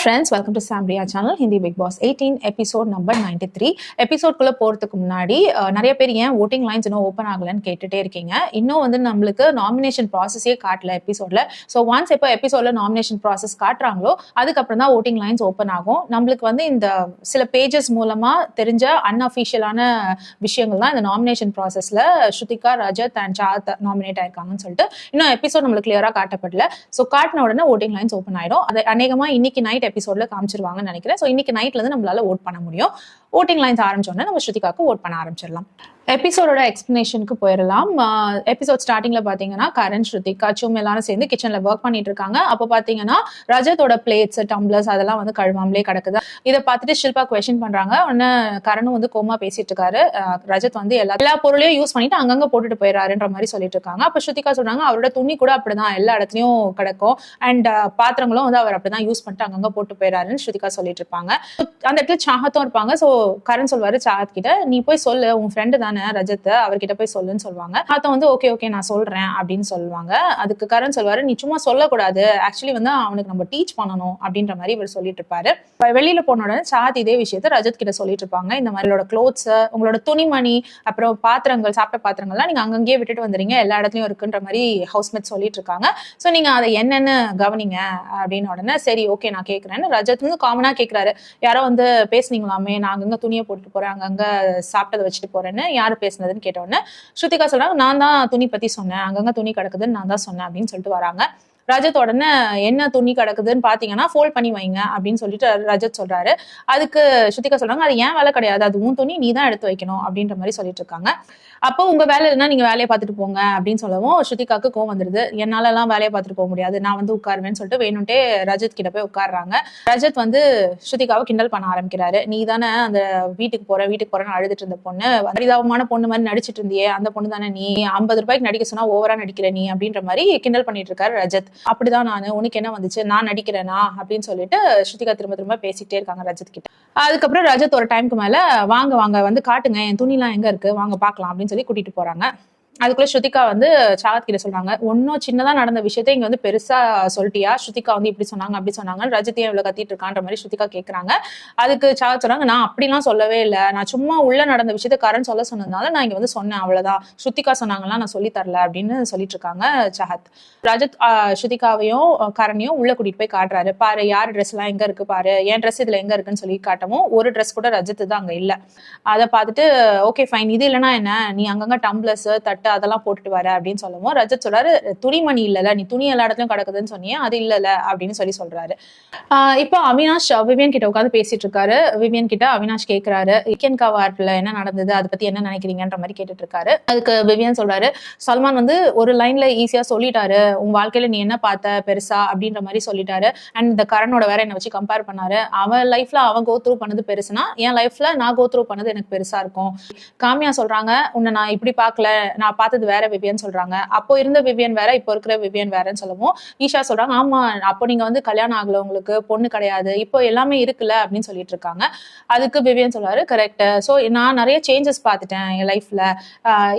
Friends, welcome to Samriya channel. Hindi Bigg Boss 18 episode number 93. எபிசோட்குள்ள போறதுக்கு முன்னாடி நிறைய பேர் ஏன் ஓட்டிங் லைன்ஸ் இன்னும் ஓப்பன் ஆகலன்னு கேட்டுட்டே இருக்கீங்க. இன்னும் வந்து நம்மளுக்கு நாமினேஷன் ப்ராசஸே காட்டல எபிசோட்ல. ஸோ ஒன்ஸ் எப்போ எபிசோட்ல நாமினேஷன் ப்ராசஸ் காட்டுறாங்களோ அதுக்கப்புறம் தான் ஓட்டிங் லைன்ஸ் ஓப்பன் ஆகும். நம்மளுக்கு வந்து இந்த சில பேஜஸ் மூலமா தெரிஞ்ச அன்அஃபிஷியலான விஷயங்கள் தான் இந்த நாமினேஷன் ப்ராசஸ்ல ஸ்ருதிகா, ரஜத் அண்ட் சாத் நாமினேட் ஆயிருக்காங்கன்னு சொல்லிட்டு இன்னும் எபிசோட் நம்மளுக்கு கிளியரா காட்டப்படல. ஸோ காட்டின உடனே ஓட்டிங் லைன்ஸ் ஓப்பன் ஆயிடும். அது அநேகமா இன்னைக்கு நைட் எபிசோட்ல காமிச்சிருவாங்கன்னு நினைக்கிறேன். ஸோ இன்னைக்கு நைட்ல இருந்து நம்மளால ஓட் பண்ண முடியும். ஓட்டிங் லைன்ஸ் ஆரம்பிச்சோன்னா நம்ம ஸ்ருதிகாக்கு ஓட் பண்ண ஆரம்பிச்சிடலாம். எபிசோடோட எக்ஸ்பிளனேஷனுக்கு போயிடலாம். எபிசோட் ஸ்டார்டிங்ல பாத்தீங்கன்னா கரண், ஸ்ருதிகா, சும் எல்லாரும் சேர்ந்து கிச்சன்ல ஒர்க் பண்ணிட்டு இருக்காங்க. அப்போ பாத்தீங்கன்னா ரஜத்தோட பிளேட்ஸ், டம்ளர்ஸ் அதெல்லாம் வந்து கழுவாமலே கிடக்குது. இதை பார்த்துட்டு ஷில்பா கொஸ்டின் பண்றாங்க. உடனே கரணும் வந்து கோமா பேசிட்டு இருக்காரு. ரஜத் வந்து எல்லா பொருளையும் யூஸ் பண்ணிட்டு அங்கங்க போட்டுட்டு போயிடறாருன்ற மாதிரி சொல்லிட்டு இருக்காங்க. அப்ப ஸ்ருதிகா சொல்றாங்க அவரோட துணி கூட அப்படிதான் எல்லா இடத்துலயும் கிடக்கும் அண்ட் பாத்திரங்களும் வந்து அவர் அப்படிதான் யூஸ் பண்ணிட்டு அங்கங்க போட்டு போயிடறாருன்னு ஸ்ருதிகா சொல்லிட்டு இருப்பாங்க. அந்த இடத்துல சாகத்தும் இருப்பாங்க. சோ கரண் சொல்வாரு சாகத் கிட்ட, நீ போய் சொல்லு, உன் ஃப்ரெண்டு தானே ரஜத், அவர்கிட்ட போய் சொல்லுன்னு சொல்லுவாங்க. அத வந்து ஓகே நான் சொல்றேன் அப்படின்னு சொல்லுவாங்க. அதுக்கு கரண் சொல்வாரு, நீ சும்மா சொல்லக்கூடாது, ஆக்சுவலி வந்து அவனுக்கு நம்ம டீச் பண்ணணும் அப்படின்ற மாதிரி இவர் சொல்லிட்டு இருப்பாரு. வெளியில போன உடனே சாத் இதே விஷயத்த ரஜத் கிட்ட சொல்லிட்டு இருப்பாங்க. இந்த மாதிரியோட க்ளோத்ஸ், உங்களோட துணிமணி, அப்புறம் பாத்திரங்கள், சாப்பிட்ட பாத்திரங்கள்லாம் நீங்க அங்கங்கேயே விட்டுட்டு வந்துறீங்க, எல்லா இடத்துலயும் இருக்குன்ற மாதிரி ஹவுஸ்மேட் சொல்லிட்டு இருக்காங்க. சோ நீங்க அதை என்னன்னு கவனிங்க அப்படின்னு உடனே சரி ஓகே நான் கேட்கறேன்னு ரஜத் வந்து காமனா கேட்கிறாரு. யாரோ வந்து பேசுனீங்களாமே, நான் அங்கங்க துணியை போட்டுட்டு போறேன், அங்கங்க சாப்பிட்டதை வச்சுட்டு போறேன்னு யாரு பேசுனதுன்னு கேட்டோன்னு ஸ்ருதிகா சொல்றாங்க, நான் தான் துணி பத்தி சொன்னேன், அங்கங்க துணி கிடக்குதுன்னு நான் தான் சொன்னேன் அப்படின்னு சொல்லிட்டு வராங்க. ரஜத் உடனே என்ன துணி கிடக்குதுன்னு பாத்தீங்கன்னா ஃபோல்ட் பண்ணி வைங்க அப்படின்னு சொல்லிட்டு ரஜத் சொல்றாரு. அதுக்கு ஸ்ருதிகா சொல்றாங்க, அது ஏன் வேலை கிடையாது, அது உன் துணி, நீ தான் எடுத்து வைக்கணும் அப்படின்ற மாதிரி சொல்லிட்டு இருக்காங்க. அப்போ உங்க வேலை இல்லைன்னா நீங்க வேலையை பார்த்துட்டு போங்க அப்படின்னு சொல்லவும் ஸ்ருதிகாக்கு கோவம் வந்துருது. என்னால எல்லாம் வேலையை பார்த்துட்டு போக முடியாது, நான் வந்து உட்காருவேன்னு சொல்லிட்டு வேணும்ட்டே ரஜத் கிட்ட போய் உட்காடுறாங்க. ரஜத் வந்து ஸ்ருதிகாவை கிண்டல் பண்ண ஆரம்பிக்கிறாரு. நீ தானே அந்த வீட்டுக்கு போறேன்னு அழுதுட்டு இருந்த பொண்ணு, பரிதாபமான பொண்ணு மாதிரி நடிச்சிட்டு இருந்தியே, அந்த பொண்ணு தானே நீ, 50 ரூபாய்க்கு நடிக்க சொன்னா ஓவரா நடிக்கிற நீ அப்படின்ற மாதிரி கிண்டல் பண்ணிட்டு இருக்காரு ரஜத். அப்படிதான் நானு, உனக்கு என்ன வந்துச்சு, நான் நடிக்கிறேனா அப்படின்னு சொல்லிட்டு ஸ்ருதிகா திரும்ப திரும்ப பேசிட்டே இருக்காங்க ரஜத் கிட்ட. அதுக்கப்புறம் ரஜத் ஒரு டைமுக்கு மேல வாங்க வந்து காட்டுங்க, என் துணி எல்லாம் எங்க இருக்கு, வாங்க பாக்கலாம் அப்படின்னு சொல்லி கூட்டிட்டு போறாங்க. அதுக்குள்ள ஸ்ருதிகா வந்து சாகத் கிட்ட சொல்றாங்க, ஒன்னும் சின்னதா நடந்த விஷயத்த இங்க வந்து பெருசா சொல்லிட்டியா, ஸ்ருதிகா வந்து இப்படி சொன்னாங்க அப்படி சொன்னாங்க, ரஜத்தையும் இவ்வளவு கத்திட்டு இருக்கான்ற மாதிரி ஸ்ருதிகா கேக்குறாங்க. அதுக்கு சாகத் சொல்றாங்க, நான் அப்படிலாம் சொல்லவே இல்லை, நான் சும்மா உள்ள நடந்த விஷயத்த கரண் சொல்ல சொன்னதுனால நான் இங்க வந்து சொன்னேன், அவ்வளவுதான், ஸ்ருதிகா சொன்னாங்களா நான் சொல்லி தரல அப்படின்னு சொல்லிட்டு இருக்காங்க சாகத். ரஜத் ஸ்ருதிகாவையும் கரணையும் உள்ள கூட்டிட்டு போய் காட்டுறாரு. பாரு யார் ட்ரெஸ் எல்லாம் எங்க இருக்கு பாரு, என் ட்ரெஸ் இதுல எங்க இருக்குன்னு சொல்லி காட்டவும் ஒரு ட்ரெஸ் கூட ரஜத் தான் அங்க இல்ல. அதை பார்த்துட்டு ஓகே ஃபைன், இது இல்லைன்னா என்ன, நீ அங்கங்க டம்ளர்ஸ், தட்டு அதெல்லாம் போட்டுட்டு வர அப்படின்னு சொல்லவும் ரஜத் சொல்றாரு, துணிமணி இல்லல, நீ துணி எல்லா இடத்துலயும் கிடக்குதுன்னு சொன்னியே, அது இல்லல அப்படின்னு சொல்றாரு. இப்போ அவினாஷ் விவியன் கிட்ட உட்காந்து பேசிட்டு இருக்காரு. விவியன் கிட்ட அவினாஷ் கேட்கிறாரு, வீக்கெண்ட் வார்டுல என்ன நடந்தது, அதை பத்தி என்ன நினைக்கிறீங்கன்ற மாதிரி கேட்டுட்டு இருக்காரு. அதுக்கு விவியன் சொல்றாரு, சல்மான் வந்து ஒரு லைன்ல ஈஸியா சொல்லிட்டாரு, உன் வாழ்க்கையில நீ என்ன பார்த்த பெருசா அப்படின்ற மாதிரி சொல்லிட்டாரு. அண்ட் இந்த கரணோட வேற என்ன வச்சு கம்பேர் பண்ணாரு. அவன் லைஃப்ல அவன் கோ த்ரூ பண்ணது பெருசுனா என் லைஃப்ல நான் கோ த்ரூ பண்ணது எனக்கு பெருசா இருக்கும். காமியா சொல்றாங்க, உன்னை நான் இப்படி பார்க்கல, நான் பார்த்தது வேற விவியன் சொல்றாங்க, அப்போ இருந்த விவியன் வேற, இப்போ இருக்கிற விவியன் வேறன்னு சொல்லவும் ஈஷா சொல்றாங்க, ஆமா அப்போ நீங்க வந்து கல்யாணம் ஆகல, உங்களுக்கு பொண்ணு கிடையாது, இப்போ எல்லாமே இருக்குல்ல அப்படின்னு சொல்லிட்டு இருக்காங்க. அதுக்கு விவியன் சொல்றாரு, கரெக்ட், சோ நான் நிறைய சேஞ்சஸ் பார்த்துட்டேன் என் லைஃப்ல,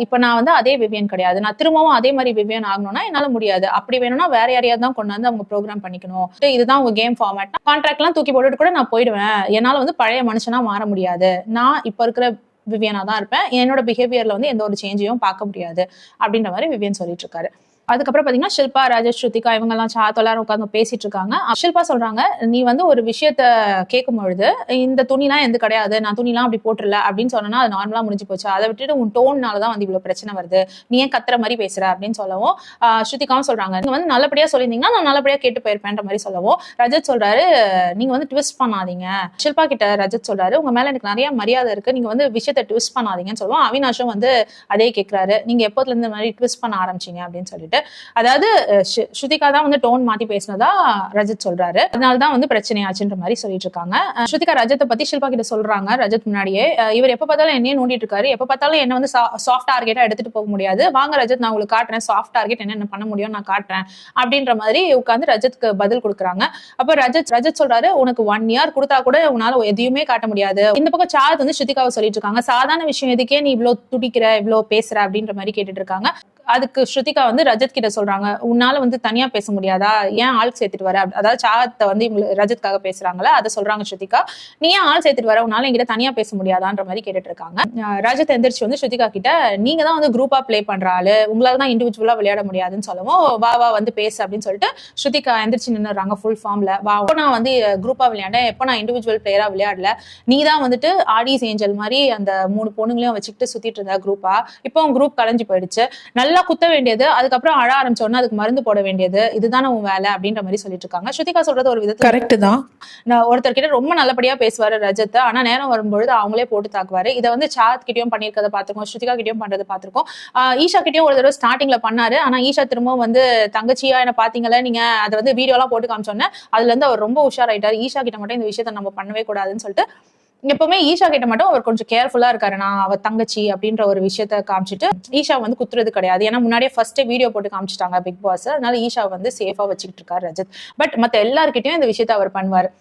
இப்போ நான் வந்து அதே விவியன் கிடையாது, நான் திரும்பவும் அதே மாதிரி விவியன் ஆகணும்னா என்னால முடியாது, அப்படி வேணும்னா வேற யாரையாவது தான் கொண்டு வந்து அவங்க ப்ரோக்ராம் பண்ணிக்கணும், இதுதான் உங்க கேம் ஃபார்மேட், கான்ட்ராக்ட் எல்லாம் தூக்கி போட்டுட்டு கூட நான் போயிடுவேன், என்னால வந்து பழைய மனுஷனா மாற முடியாது, நான் இப்ப இருக்கிற விவியனா தான் இருப்பேன், என்னோட பிஹேவியர்ல வந்து எந்த ஒரு சேஞ்சையும் பார்க்க முடியாது அப்படின்ற மாதிரி விவியன் சொல்லிட்டு இருக்காரு. அதுக்கப்புறம் பாத்தீங்கன்னா ஷில்பா, ராஜேஷ், ஸ்ருதிகா இவங்க எல்லாம் சாத் எல்லாரும் உட்காந்து பேசிட்டு இருக்காங்க. ஷில்பா சொல்றாங்க, நீ வந்து ஒரு விஷயத்த கேட்கும் பொழுது இந்த துணிலாம் எந்த கிடையாது, நான் துணிலாம் அப்படி போட்டுல அப்படின்னு சொன்னா அது நார்மலா முடிஞ்சு போச்சு, அதை விட்டுட்டு உன் டோன்னாலதான் வந்து இவ்வளவு பிரச்சனை வருது, நீ ஏன் கத்துற மாதிரி பேசுற அப்படின்னு சொல்லவும் ஸ்ருதிகாவும் சொல்றாங்க, நீங்க வந்து நல்லபடியா சொல்லியிருந்தீங்கன்னா நான் நல்லபடியா கேட்டு போயிருப்பேன்ற மாதிரி சொல்லவும் ரஜத் சொல்றாரு, நீங்க வந்து ட்விஸ்ட் பண்ணாதீங்க. ஷில்பா கிட்ட ரஜத் சொல்றாரு, உங்க மேல எனக்கு நிறைய மரியாதை இருக்கு, நீங்க வந்து விஷயத்த ட்விஸ்ட் பண்ணாதீங்கன்னு சொல்லுவோம். அவினாஷும் வந்து அதே கேட்கிறாரு, நீங்க எப்போதுல இருந்து இந்த மாதிரி ட்விஸ்ட் பண்ண ஆரம்பிச்சீங்க அப்படின்னு சொல்லிட்டு. அதாவது ஸ்ருதிகா தான் வந்து டோன் மாத்தி பேசினதா ரஜத் சொல்றாரு, அதனாலதான் வந்து பிரச்சனையாச்சுன்ற மாதிரி சொல்லிட்டு இருக்காங்க. ஸ்ருதிகா ரஜத்தை பத்தி ஷில்பா கிட்ட சொல்றாங்க ரஜத் முன்னாடியே, இவர் எப்ப பார்த்தாலும் என்னையே நோண்டிட்டு இருக்காரு, எப்ப பார்த்தாலும் என்ன வந்து சாஃப்ட் டார்கெட்டா எடுத்துட்டு போக முடியாது, வாங்க ரஜத் நான் உங்களுக்கு காட்டுறேன் சாஃப்ட் டார்கெட் என்ன பண்ண முடியும் நான் காட்டுறேன் அப்படின்ற மாதிரி உட்காந்து ரஜத்க்கு பதில் கொடுக்குறாங்க. அப்ப ரஜத் சொல்றாரு, உனக்கு 1 year கொடுத்தா கூட உன்னால எதையுமே காட்ட முடியாது. இந்த பக்கம் சாத் வந்து ஸ்ருதிகாவை சொல்லிட்டு இருக்காங்க, சாதாரண விஷயம் எதுக்கே நீ இவ்வளவு துடிக்கிற இவ்வளவு பேசுற அப்படின்ற மாதிரி கேட்டுட்டு இருக்காங்க. அதுக்கு ஸ்ருதிகா வந்து ரஜத் கிட்ட சொல்றாங்க, உன்னால வந்து தனியா பேச முடியாதா, ஏன் ஆள் சேர்த்துட்டு வர, அதாவது சாகத்தை வந்து இவங்க ரஜத்காக பேசுறாங்களா, அதை சொல்றாங்க ஸ்ருதிகா. நீ ஏன் ஆள் சேர்த்துட்டு வர, உன்னால என்கிட்ட தனியா பேச முடியாதான்ற மாதிரி கேட்டுட்டு இருக்காங்க. ரஜத் எந்திரிச்சு வந்து ஸ்ருதிகா கிட்ட, நீங்க தான் வந்து குரூப்பா பிளே பண்ற ஆளு, உங்களால தான் இண்டிவிஜுவலா விளையாட முடியாதுன்னு சொல்லவும், வா வா வந்து பேசு அப்படின்னு சொல்லிட்டு ஸ்ருதிகா எந்திரிச்சு நின்னுறாங்க ஃபுல் ஃபார்ம்ல. வா, நான் வந்து குரூப்பா விளையாண்டேன், எப்போ நான் இண்டிவிஜுவல் பிளேயரா விளையாடல, நீ தான் வந்துட்டு ஆடிஸ் ஏஞ்சல் மாதிரி அந்த 3 பொண்ணுங்களையும் வச்சுக்கிட்டு சுத்திட்டு இருந்த குரூப்பா, இப்போ குரூப் கலைஞ்சு போயிடுச்சு, நல்லா குத்த வேண்டியது, அதுக்கப்புறம் அழ ஆரம்பிச்சோன்னா அதுக்கு மருந்து போட வேண்டியது, இதுதானே உன் வேலை அப்படின்ற மாதிரி சொல்லிட்டு இருக்காங்க. ஸ்ருதிகா சொல்றது ஒரு விதத்துல கரெக்ட் தான். நான் ஒருத்தர்கிட்ட ரொம்ப நல்லபடியா பேசுவாரு ரஜத், ஆனா நேரம் வரும்பொழுது அவங்களே போட்டு தாக்குவாரு. இதை வந்து சாத் கிட்டயும் பண்ணிருக்கதை பார்த்திருக்கோம், ஸ்ருதிகா கிட்டயும் பண்றது பார்த்திருக்கோம், ஈஷா கிட்டயும் ஒரு தடவை ஸ்டார்டிங்ல பண்ணாரு. ஆனா ஈஷா திரும்பவும் வந்து தங்கச்சியா என்ன பாத்தீங்களா நீங்க, அதை வந்து வீடியோ எல்லாம் போட்டு காமிச்சோன்னே அதுல இருந்து அவர் ரொம்ப உஷாராயிட்டாரு. ஈஷா கிட்ட மட்டும் இந்த விஷயத்த நம்ம பண்ணவே கூடாதுன்னு சொல்லிட்டு எப்பவுமே ஈஷா கிட்ட மட்டும் அவர் கொஞ்சம் கேர்ஃபுல்லா இருக்காரு. நான் அவ தங்கச்சி அப்படின்ற ஒரு விஷயத்த காமிச்சிட்டு ஈஷா வந்து குத்துறது கிடையாது. ஏன்னா முன்னாடியே ஃபர்ஸ்ட் வீடியோ போட்டு காமிச்சிட்டாங்க பிக் பாஸ், அதனால ஈஷா வந்து சேஃபா வச்சுக்கிட்டு இருக்காரு ரஜத். பட் மத்த எல்லார்கிட்டயும் இந்த விஷயத்த அவர் பண்ணுவாரு.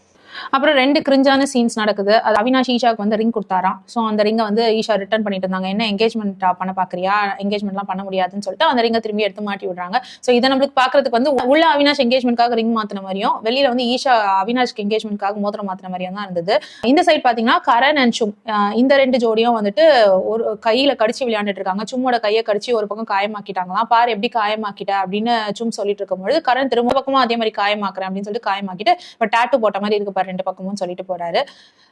அப்புறம் 2 கிரிஞ்சான சீன்ஸ் நடக்குது. அது அவினாஷ் ஈஷாவுக்கு வந்து ரிங் கொடுத்தாராம். ஸோ அந்த ரிங்கை வந்து ஈஷா ரிட்டர்ன் பண்ணிட்டு இருந்தாங்க. என்ன என்கேஜ்மெண்ட் பண்ண பாக்குறியா, என்கேஜ்மெண்ட்லாம் பண்ண முடியாதுன்னு சொல்லிட்டு அந்த ரிங்கை திரும்பி எடுத்து மாட்டி விடுறாங்க. ஸோ இதை நம்மளுக்கு பாக்குறதுக்கு வந்து உள்ள அவினாஷ் என்கேஜ்மெண்ட்காக ரிங் மாத்தின மாதிரியும், வெளியில வந்து ஈஷா அவினாஷ்க்கு என்கேஜ்மெண்ட்காக மோதிரம் மாத்தின மாதிரியும் தான் இருந்தது. இந்த சைட் பாத்தீங்கன்னா கரண் அண்ட் சும், இந்த 2 ஜோடியும் வந்துட்டு ஒரு கையில கடிச்சு விளையாண்டுட்டு இருக்காங்க. சும்மோட கையை கடிச்சு ஒரு பக்கம் காயமாக்கிட்டாங்களாம். பாரு எப்படி காயமாக்கிட்ட அப்படின்னு சும் சொல்லிட்டு இருக்கும்போது கரண் திரும்ப பக்கமும் அதே மாதிரி காயமாக்குறேன் அப்படின்னு சொல்லிட்டு காயமாக்கிட்டு இப்ப டாட்டூ போட்ட மாதிரி இருக்கு 2 பக்கமும் சொல்லிட்டு போறாரு.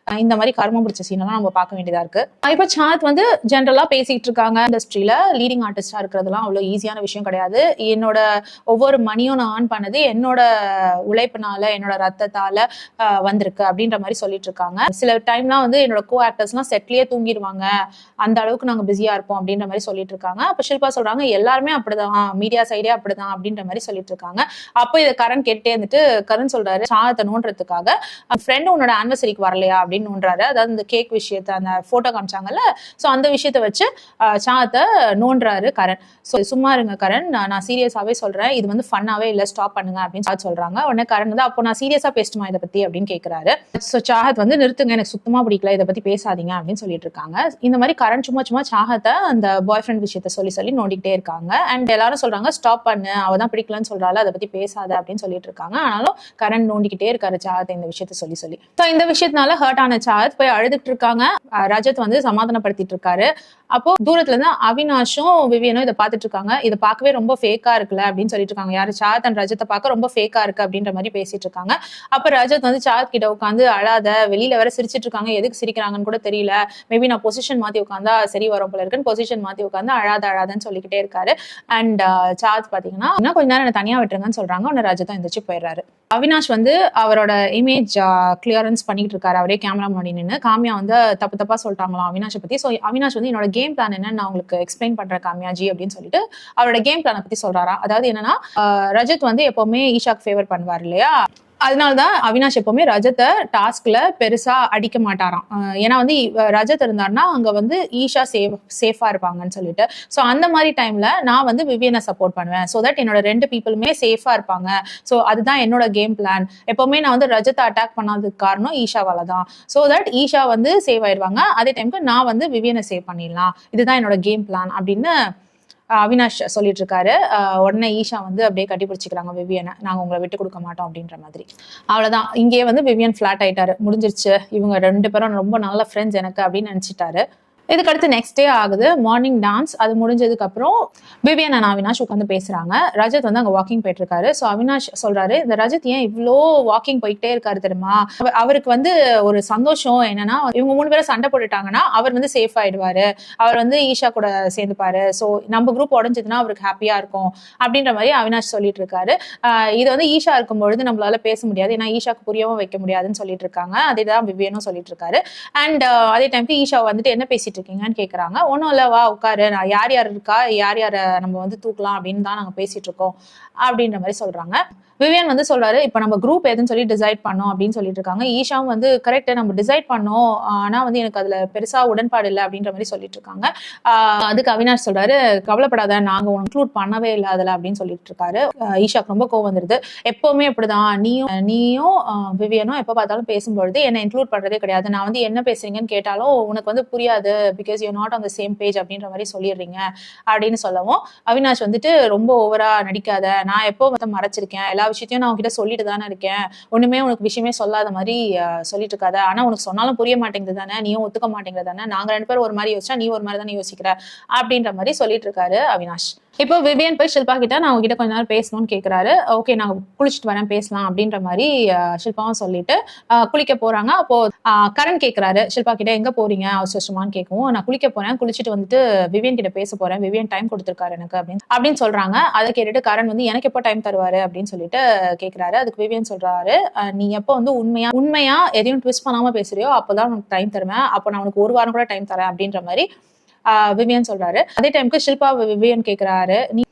இந்த மாதிரி கர்மம் பிடிச்ச சீன் எல்லாம் நம்ம பார்க்க வேண்டியதா இருக்கு. இப்ப சாத் வந்து ஜென்ரலா பேசிட்டு இருக்காங்க, இண்டஸ்ட்ரியில லீடிங் ஆர்டிஸ்டா இருக்கிறதுலாம் அவ்வளவு ஈஸியான விஷயம் கிடையாது, என்னோட ஒவ்வொரு மணியும் நான் ஆன் பண்ணது என்னோட உழைப்புனால என்னோட ரத்தத்தால வந்திருக்கு அப்படின்ற மாதிரி சொல்லிட்டு இருக்காங்க. சில டைம்லாம் வந்து என்னோட கோ ஆக்டர்ஸ்லாம் செட்லயே தூங்கிடுவாங்க, அந்த அளவுக்கு நாங்க பிஸியா இருப்போம் அப்படின்ற மாதிரி சொல்லிட்டு இருக்காங்க. அப்ப ஷில்பா சொல்றாங்க எல்லாருமே அப்படிதான், மீடியா சைடே அப்படிதான் அப்படின்ற மாதிரி சொல்லிட்டு இருக்காங்க. அப்போ இதை கரண் கேட்டே இருந்துட்டு கரண் சொல்றாரு, சாதத்தை நோன்றதுக்காக ஃப்ரெண்ட் உன்னோட ஆனிவர்சரிக்கு வரலையா அப்படின்னு நோன்றாரு. அதாவது இந்த கேக் விஷயத்த அந்த போட்டோ காமிச்சாங்கல்ல, சோ அந்த விஷயத்த வச்சு சாதத்தை நோன்றாரு கரண். சோ சும்மா இருங்க கரண், நான் சீரியஸாவே சொல்றேன், இது வந்து ஃபன்னாவே இல்ல, ஸ்டாப் பண்ணுங்க அப்படின்னு சொல்றாங்க. உடனே கரண் வந்து அப்போ நான் சீரியஸா பேசட்டுமா இதை பத்தி அப்படின்னு கேட்கிறாரு. சோ சாஹத் வந்து நிறுத்துங்க, எனக்கு சுத்தமா பிடிக்கல, இதை பத்தி பேசாதீங்க அப்படின்னு சொல்லிட்டு இருக்காங்க. இந்த மாதிரி கரண் சும்மா சாஹத்தை அந்த பாய் ஃப்ரெண்ட் விஷயத்த சொல்லி நோண்டிக்கிட்டே இருக்காங்க. அண்ட் எல்லாரும் சொல்றாங்க ஸ்டாப் பண்ணு, அவதான் பிடிக்கலன்னு சொல்றாள், அதை பத்தி பேசாத அப்படின்னு சொல்லிட்டு இருக்காங்க. ஆனாலும் கரண் நோண்டிக்கிட்டே இருக்காரு சாஹத்தை இந்த விஷயத்த சொல்லி. So இந்த விஷயத்தினால ஹர்ட் ஆன சாத் போய் அழுதுட்டு இருக்காங்க. ரஜத் வந்து சமாதானப்படுத்திட்டு இருக்காரு. அப்போ தூரத்துல இருந்து அவினாஷும் விவியனும் இதை பார்த்துட்டு இருக்காங்க. இதை பார்க்கவே ரொம்ப ஃபேக்கா இருக்குல்ல அப்படின்னு சொல்லிட்டு இருக்காங்க. யாரு சாத் அண்ட் ரஜத்தை பார்க்க ரொம்ப ஃபேக்கா இருக்கு அப்படின்ற மாதிரி பேசிட்டு இருக்காங்க. அப்ப ரஜத் வந்து சாத் கிட்ட உட்காந்து அழாத, வெளியில வேற சிரிச்சிட்டு இருக்காங்க, எதுக்கு சிரிக்கிறாங்கன்னு கூட தெரியல, மேபி நான் பொசிஷன் மாத்தி உட்காந்தா சரி வரும் போல இருக்குன்னு பொசிஷன் மாத்தி உட்காந்து அழாதன்னு சொல்லிக்கிட்டே இருக்காரு. அண்ட் சாத் பாத்தீங்கன்னா இன்னும் கொஞ்ச நேரம் தனியா விட்டுருங்கன்னு சொல்றாங்க. உடனே ரஜத்தும் எந்திரிச்சு போயிடுறாரு. அவினாஷ் வந்து அவரோட இமேஜ் கிளியரன்ஸ் பண்ணிட்டு இருக்காரு, அவரே கேமரா முன்னாடி நின்று. காமியா வந்து தப்பா சொல்லிட்டாங்களாம் அவினாஷை பத்தி. ஸோ அவினாஷ் வந்து என்னோட கேம் பிளான் என்னன்னு நான் உங்களுக்கு எக்ஸ்பிளைன் பண்றேன் காமியாஜி அப்படின்னு சொல்லிட்டு அவரோட கேம் பிளானை பத்தி சொல்றாரா. அதாவது என்னன்னா, ரஜத் வந்து எப்பவுமே ஈஷாக்கு ஃபேவர் பண்ணுவார் இல்லையா, அதனாலதான் அவினாஷ் எப்பவுமே ரஜத்தை டாஸ்க்ல பெருசா அடிக்க மாட்டாராம். ஏன்னா வந்து ரஜத் இருந்தாருன்னா அங்க வந்து ஈஷா சேஃபா இருப்பாங்கன்னு சொல்லிட்டு. ஸோ அந்த மாதிரி டைம்ல நான் வந்து விவியனை சப்போர்ட் பண்ணுவேன், ஸோ தட் என்னோட 2 பீப்புளுமே சேஃபா இருப்பாங்க. ஸோ அதுதான் என்னோட கேம் பிளான். எப்பவுமே நான் வந்து ரஜத்தை அட்டாக் பண்ணாததுக்கு காரணம் ஈஷாவால தான். ஸோ தட் ஈஷா வந்து சேவ் ஆயிடுவாங்க, அதே டைமுக்கு நான் வந்து விவியனை சேவ் பண்ணிடலாம், இதுதான் என்னோட கேம் பிளான் அப்படின்னு அவினாஷ் சொல்லிட்டு இருக்காரு. உடனே ஈஷா வந்து அப்படியே கட்டி பிடிச்சிக்கிறாங்க விவியனை, நாங்க உங்களை விட்டு கொடுக்க மாட்டோம் அப்படின்ற மாதிரி. அவ்வளவுதான், இங்கே வந்து விவியன் ஃபிளாட் ஆயிட்டாரு, முடிஞ்சிருச்சு, இவங்க 2 பேரும் ரொம்ப நல்ல ஃப்ரெண்ட்ஸ் எனக்கு அப்படின்னு நினைச்சிட்டாரு. இதுக்கு அடுத்து நெக்ஸ்ட் டே ஆகுது, மார்னிங் டான்ஸ். அது முடிஞ்சதுக்கு அப்புறம் விவியன் அண்ட் அவினாஷ் உட்காந்து பேசுறாங்க. ரஜத் வந்து அங்க வாக்கிங் போயிட்டு இருக்காரு. ஸோ அவினாஷ் சொல்றாரு, இந்த ரஜத் ஏன் இவ்வளோ வாக்கிங் போயிட்டே இருக்காரு தெரியுமா, அவருக்கு வந்து ஒரு சந்தோஷம் என்னன்னா இவங்க 3 பேரும் சண்டை போட்டுட்டாங்கன்னா அவர் வந்து சேஃப் ஆயிடுவாரு, அவர் வந்து ஈஷா கூட சேர்ந்துப்பாரு, ஸோ நம்ம குரூப் உடஞ்சதுன்னா அவருக்கு ஹாப்பியா இருக்கும் அப்படின்ற மாதிரி அவினாஷ் சொல்லிட்டு இருக்காரு. இது வந்து ஈஷா இருக்கும்பொழுது நம்மளால பேச முடியாது, ஏன்னா ஈஷாக்கு புரியவும் வைக்க முடியாதுன்னு சொல்லிட்டு இருக்காங்க. அதே தான் விவியனும் சொல்லிட்டு இருக்காரு. அண்ட் அதே டைம்க்கு ஈஷா வந்துட்டு என்ன பேசிட்டு இருக்கீங்கன்னு கேக்குறாங்க. ஒன்னும் இல்ல, வா உட்காரு, நான் யார் யார் இருக்கா, யார் யார நம்ம வந்து தூக்கலாம் அப்படின்னு தான் நாங்க பேசிட்டு இருக்கோம் அப்படின்ற மாதிரி சொல்றாங்க. விவியன் வந்து சொல்றாரு, இப்ப நம்ம குரூப் எதுன்னு சொல்லி டிசைட் பண்ணோம் அப்படின்னு சொல்லிட்டு இருக்காங்க. ஈஷாவும் வந்து கரெக்ட் நம்ம டிசைட் பண்ணோம், ஆனா வந்து எனக்கு அதுல பெருசா உடன்பாடு இல்லை அப்படின்ற மாதிரி சொல்லிட்டு இருக்காங்க. அதுக்கு அவினாஷ் சொல்றாரு, கவலைப்படாத நாங்க இன்க்ளூட் பண்ணவே இல்லை அதுல அப்படின்னு சொல்லிட்டு இருக்காரு. ஈஷாக்கு ரொம்ப கோவம் வந்துருது. எப்பவுமே அப்படிதான், நீயும் விவியனும் எப்ப பார்த்தாலும் பேசும்பொழுது என்ன இன்க்ளூட் பண்றதே கிடையாது. நான் வந்து என்ன பேசுறீங்கன்னு கேட்டாலும் உனக்கு வந்து புரியாது, because you not on the same page அப்படின்ற மாதிரி சொல்லிடுறீங்க அப்படின்னு சொல்லவும் அவினாஷ் வந்துட்டு ரொம்ப ஓவரா நடிக்காத, நான் எப்போ வந்து மறைச்சிருக்கேன், எல்லா விஷயத்தையும் நான் உங்ககிட்ட சொல்லிட்டு தானே இருக்கேன், ஒண்ணுமே உனக்கு விஷயமே சொல்லாத மாதிரி சொல்லிட்டு இருக்காத, ஆனா உனக்கு சொன்னாலும் புரிய மாட்டேங்குது தானே, நீயும் ஒத்துக்க மாட்டேங்குது தானே, நாங்க 2 பேரும் ஒரு மாதிரி யோசிச்சா நீ ஒரு மாதிரி தானே யோசிக்கிற அப்படின்ற மாதிரி சொல்லிட்டு இருக்காரு அவினாஷ். இப்போ விவியன் போய் ஷில்பா கிட்ட நான் உங்ககிட்ட கொஞ்ச நேரம் பேசணும்னு கேட்கிறாரு. ஓகே நான் குளிச்சுட்டு வரேன் பேசலாம் அப்படின்ற மாதிரி ஷில்பாவும் சொல்லிட்டு குளிக்க போறாங்க. அப்போ கரண் கேட்கிறாரு ஷில்பா கிட்ட, எங்க போறீங்க அவசரமான்னு கேட்கவும், நான் குளிக்க போறேன், குளிச்சுட்டு வந்துட்டு விவியன் கிட்ட பேச போறேன், விவியன் டைம் கொடுத்திருக்காரு எனக்கு அப்படின்னு சொல்றாங்க. அதை கேட்டுட்டு கரண் வந்து எனக்கு எப்போ டைம் தருவாரு அப்படின்னு சொல்லிட்டு கேட்கிறாரு. அதுக்கு விவியன் சொல்றாரு, நீ எப்போ வந்து உண்மையா எதையும் ட்விஸ்ட் பண்ணாம பேசுறியோ அப்போதான் உனக்கு டைம் தருவேன், அப்போ நான் உனக்கு 1 வாரம் கூட டைம் தரேன் அப்படின்ற மாதிரி விவியன் சொல்றாரு. அதே டைமுக்கு ஷில்பா விவியன் கேட்கிறாரு,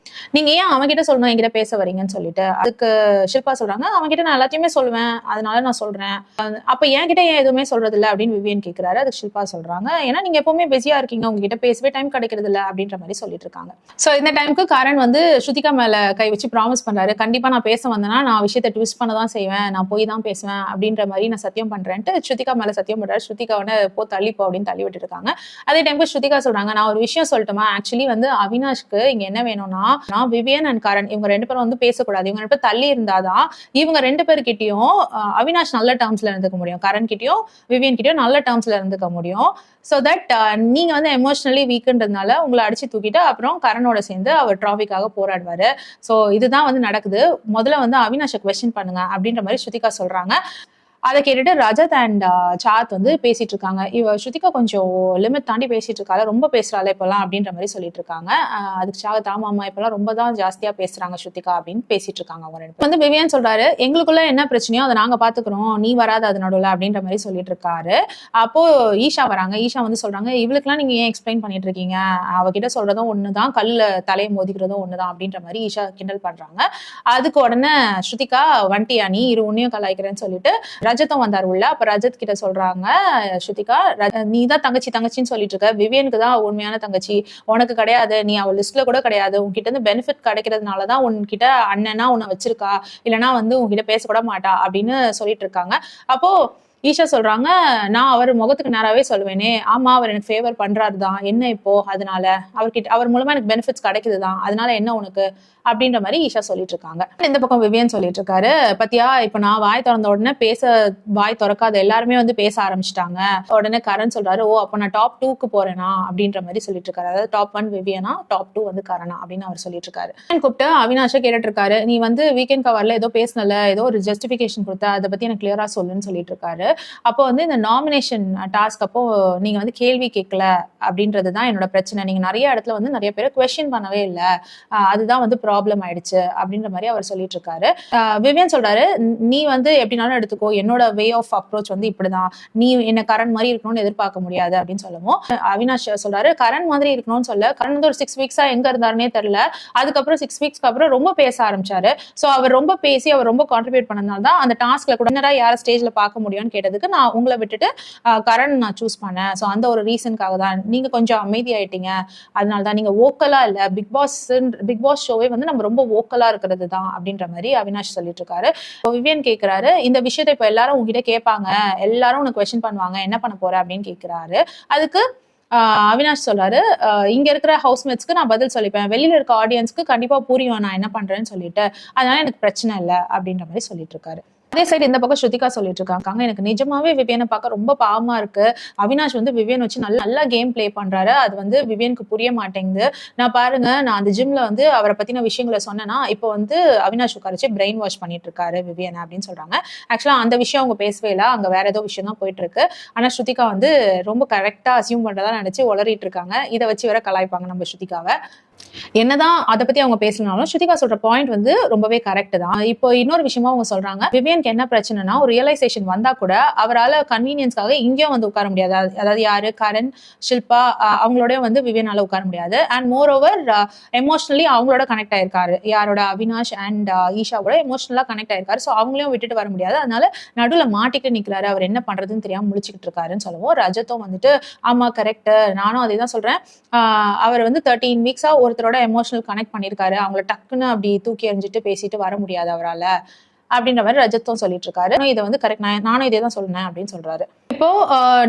நீங்க ஏன் அவன்கிட்ட சொல்லணும் என்கிட்ட பேச வரீங்கன்னு சொல்லிட்டு. அதுக்கு ஷில்பா சொல்றாங்க, அவன்கிட்ட நான் எல்லாத்தையுமே சொல்லுவேன், அதனால நான் சொல்றேன், அப்ப என்கிட்ட ஏன் எதுவுமே சொல்றது இல்லை அப்படின்னு விவியன் கேட்கிறாரு. அதுக்கு ஷில்பா சொல்றாங்க, ஏன்னா நீங்க எப்பவுமே பிஸியா இருக்கீங்க, உங்ககிட்ட பேசவே டைம் கிடைக்கிறது இல்லை அப்படின்ற மாதிரி சொல்லிட்டு இருக்காங்க. சோ இந்த டைமுக்கு கரண் வந்து ஸ்ருதிகா மேல கை வச்சு ப்ராமிஸ் பண்றாரு, கண்டிப்பா நான் பேச வந்தேன்னா நான் விஷயத்தை ட்விஸ்ட் பண்ணதான் செய்வேன், நான் போய் தான் பேசுவேன் அப்படின்ற மாதிரி நான் சத்தியம் பண்றேன்ட்டு ஸ்ருதிகா மேல சத்தியம் பண்றாரு. ஸ்ருதிகா வந்து தள்ளிப்போ அப்படின்னு தள்ளி விட்டு இருக்காங்க. அதே டைமுக்கு ஸ்ருதிகா சொல்றாங்க, நான் ஒரு விஷயம் சொல்லட்டுமா, ஆக்சுவலி வந்து அவினாஷ்க்கு இங்க என்ன வேணும்னா, நான் விவியன் அண்ட் கரண் இவங்க 2 பேரும் வந்து பேசக்கூடாது, இவங்க 2 பேரும் தள்ளி இருந்தாதான் இவங்க 2 பேர்கிட்டயும் அவினாஷ் நல்ல டேர்ம்ஸ்ல இருந்துக்க முடியும், கரண் கிட்டயும் விவியன் கிட்டயும் நல்ல டேர்ம்ஸ்ல இருந்துக்க முடியும். சோ தட் நீங்க வந்து எமோஷனலி வீக்குன்றதுனால உங்களை அடிச்சு தூக்கிட்டு அப்புறம் கரணோட சேர்ந்து அவர் டிராஃபிக்காக போராடுவாரு. சோ இதுதான் வந்து நடக்குது, முதல்ல வந்து அவினாஷை குவெஸ்டின் பண்ணுங்க அப்படின்ற மாதிரி ஸ்ருதிகா சொல்றாங்க. அதை கேட்டுட்டு ரஜத் அண்ட் சாத் வந்து பேசிட்டு இருக்காங்க. ஸ்ருதிகா கொஞ்சம் லிமிட் தாண்டி பேசிட்டு இருக்காங்க, ரொம்ப பேசுறாள் இப்பெல்லாம் அப்படின்ற மாதிரி சொல்லிட்டு இருக்காங்க. அதுக்கு சாத், ஆமாமா இப்பெல்லாம் ரொம்ப தான் ஜாஸ்தியா பேசுறாங்க ஸ்ருதிகா அப்படின்னு பேசிட்டு இருக்காங்க. அவங்க 2 வந்து விவியன் சொல்றாரு, எங்களுக்குள்ள என்ன பிரச்சனையோ அதை நாங்க பாத்துக்கிறோம், நீ வராது அது நடுவில் அப்படின்ற மாதிரி சொல்லிட்டு இருக்காரு. அப்போ ஈஷா வராங்க. ஈஷா வந்து சொல்றாங்க, இவளுக்குலாம் நீங்க ஏன் எக்ஸ்பிளைன் பண்ணிட்டு இருக்கீங்க, அவகிட்ட சொல்றதும் ஒண்ணுதான், கல்ல தலையை மோதிக்கிறதும் ஒண்ணுதான் அப்படின்ற மாதிரி ஈஷா கிண்டல் பண்றாங்க. அதுக்கு உடனே ஸ்ருதிகா, வண்டியா நீ இரு உன்னையும் கலாய்க்கிறேன்னு சொல்லிட்டு ரஜத்தும் வந்தார் உள்ள. அப்ப ரஜத் கிட்ட சொல்றாங்க ஸ்ருதிகா, நீ தான் தங்கச்சின்னு சொல்லிட்டு இருக்க, விவியனுக்கு தான் உண்மையான தங்கச்சி, உனக்கு கிடையாது, நீ அவள் லிஸ்ட்ல கூட கிடையாது, உன்கிட்ட இருந்து பெனிஃபிட் கிடைக்கிறதுனாலதான் உன்கிட்ட அண்ணனா உன்னை வச்சிருக்கா, இல்லைன்னா வந்து உன்கிட்ட பேசக்கூட மாட்டா அப்படின்னு சொல்லிட்டு இருக்காங்க. அப்போ ஈஷா சொல்றாங்க, நான் அவர் முகத்துக்கு நேராவே சொல்லுவேனே, ஆமா அவர் எனக்கு ஃபேவர் பண்றாருதான், என்ன இப்போ அதனால அவர் மூலமா எனக்கு பெனிஃபிட்ஸ் கிடைக்குதுதான், அதனால என்ன உனக்கு அப்படின்ற மாதிரி ஈஷா சொல்லிட்டு இருக்காங்க. இந்த பக்கம் விவியன் சொல்லிட்டு இருக்காரு, பத்தியா இப்ப நான் வாய் திறந்த உடனே வாய் திறக்காத எல்லாருமே வந்து பேச ஆரம்பிச்சிட்டாங்க. உடனே கரண் சொல்றாரு, ஓ அப்ப நான் டாப் 2க்கு போறேனா அப்படின்ற மாதிரி சொல்லிட்டு இருக்காரு. அதாவது டாப் 1 விவியனா, டாப் 2 வந்து கரணா அப்படின்னு அவர் சொல்லிட்டு இருக்காரு. கூப்பிட்டு அவினாஷை கேட்டுட்டு இருக்காரு, நீ வந்து வீக்கெண்ட் கவர்ல ஏதோ பேசினல, ஏதோ ஒரு ஜஸ்டிபிகேஷன் கொடுத்த, அதை பத்தி எனக்கு கிளியரா சொல்லுன்னு சொல்லிட்டு இருக்காரு. அப்போ வந்து இந்த நாமினேஷன் டாஸ்க் அப்போ நீங்க வந்து கேள்வி கேட்கல அப்படின்றதுதான் என்னோட பிரச்சனை, நீங்க நிறைய இடத்துல வந்து நிறைய பேரை குவெஸ்டின் பண்ணவே இல்லை, அதுதான் வந்து ப்ராப்ளம் ஆயிடுச்சு அப்படின்ற மாதிரி அவர் சொல்லிட்டு இருக்காரு. விவியன் சொல்றாரு, நீ வந்து எப்படினாலும் எடுத்துக்கோ, என்னோட வே ஆஃப் அப்ரோச் வந்து இப்படிதான், நீ என்ன கரண் மாதிரி இருக்கணும்னு எதிர்பார்க்க முடியாது அப்படின்னு சொல்லவும் அவினாஷ் சொல்றாரு, கரண் மாதிரி இருக்கணும்னு சொல்ல, கரண் வந்து ஒரு 6 வீக்ஸா எங்க இருந்தாருன்னே தெரியல, அதுக்கப்புறம் 6 வீக்ஸ்க்கு அப்புறம் ரொம்ப பேச ஆரம்பிச்சாரு. சோ அவர் ரொம்ப பேசி அவர் ரொம்ப கான்ட்ரிபியூட் பண்ணதுனால தான் அந்த டாஸ்க்ல கூட யார ஸ்டேஜ்ல பார்க்க முடியும்னு கேட்டதுக்கு நான் உங்களை விட்டுட்டு கரண் நான் சூஸ் பண்ணேன், சோ அந்த ஒரு ரீசனுக்காக தான், நீங்க கொஞ்சம் அமைதி ஆயிட்டீங்க, அதனால தான், நீங்க வோக்கலா இல்ல, பிக் பாஸ் ஷோவே வந்து நம்ம ரொம்ப வோக்கலா இருக்கிறது தான் அப்படின்ற மாதிரி அவினாஷ் சொல்லிட்டு இருக்காரு. விவியன் கேட்கிறாரு, இந்த விஷயத்தை இப்ப எல்லாரும் உங்ககிட்ட கேட்பாங்க, எல்லாரும் உனக்கு குவெஸ்டின் பண்ணுவாங்க, என்ன பண்ண போற அப்படின்னு கேட்கிறாரு. அதுக்கு அவினாஷ் சொல்றாரு, இங்க இருக்கிற ஹவுஸ்மேட்ஸ்க்கு நான் பதில் சொல்லிப்பேன், வெளியில இருக்க ஆடியன்ஸ்க்கு கண்டிப்பா புரியும் நான் என்ன பண்றேன்னு சொல்லிட்டு, அதனால எனக்கு பிரச்சனை இல்லை அப்படின்ற மாதிரி சொல்லிட்டு இருக்காரு. அதே சைடு இந்த பக்கம் ஸ்ருதிகா சொல்லிட்டு இருக்காங்க, எனக்கு நிஜமாவே விவியனை பார்க்க ரொம்ப பாவமா இருக்கு, அவினாஷ் வந்து விவியன் வச்சு நல்லா கேம் பிளே பண்றாரு, அது வந்து விவியனுக்கு புரிய மாட்டேங்குது, நான் பாருங்க நான் அந்த ஜிம்ல வந்து அவரை பத்தின விஷயங்களை சொன்னேன்னா இப்போ வந்து அவினாஷ் உட்காரிச்சு பிரெயின் வாஷ் பண்ணிட்டு இருக்காரு விவியனை அப்படின்னு சொல்றாங்க. ஆக்சுவலா அந்த விஷயம் அவங்க பேசவே இல்லை, அங்க வேற ஏதோ விஷயம் தான் போயிட்டு இருக்கு. ஆனா ஸ்ருதிகா வந்து ரொம்ப கரெக்டா அசியூம் பண்றதா நினைச்சு உளறிட்டு இருக்காங்க, இதை வச்சு வேற கலாய்ப்பாங்க நம்ம ஸ்ருதிகாவை. என்னதான் அதை பத்தி அவங்க பேசினாலும் ஸ்ருதிகா சொல்ற பாயிண்ட் வந்து ரொம்பவே கரெக்ட் தான். இப்போ இன்னொரு விஷயமா அவங்க சொல்றாங்க, விவியனுக்கு என்ன பிரச்சனைனா ஒரு ரியலைசேஷன் வந்தா கூட அவரால் கன்வீனியன்ஸ்க்காக இங்கேயும் வந்து உட்கார முடியாது. அதாவது யாரு, கரண், ஷில்பா அவங்களோட வந்து விவியனால உட்கார முடியாது. அண்ட் மோர் ஓவர் எமோஷனலி அவங்களோட கனெக்ட் ஆயிருக்காரு. யாரோட, அவினாஷ் அண்ட் ஈஷாவோட எமோஷனலா கனெக்ட் ஆயிருக்காரு. ஸோ அவங்களையும் விட்டுட்டு வர முடியாது. அதனால நடுவில் மாட்டிட்டு நிக்கிறாரு. அவர் என்ன பண்றதுன்னு தெரியாம முழிச்சுக்கிட்டு இருக்காருன்னு சொல்லவும், ரஜத்தும் வந்துட்டு ஆமா கரெக்ட், நானும் அதே தான் சொல்றேன். அவர் வந்து 13 வீக்ஸா ஒருத்தரோட எமோஷனல் கனெக்ட் பண்ணிருக்காரு. அவங்கள டக்குன்னு அப்படி தூக்கி எறிஞ்சிட்டு பேசிட்டு வர முடியாது அவரால் அப்படின்ற மாதிரி ரஜத்தும் சொல்லிட்டு இருக்காரு. இது வந்து கரெக்ட், நானும் இதே தான் சொன்னேன் அப்படின்னு சொல்றாரு. இப்போ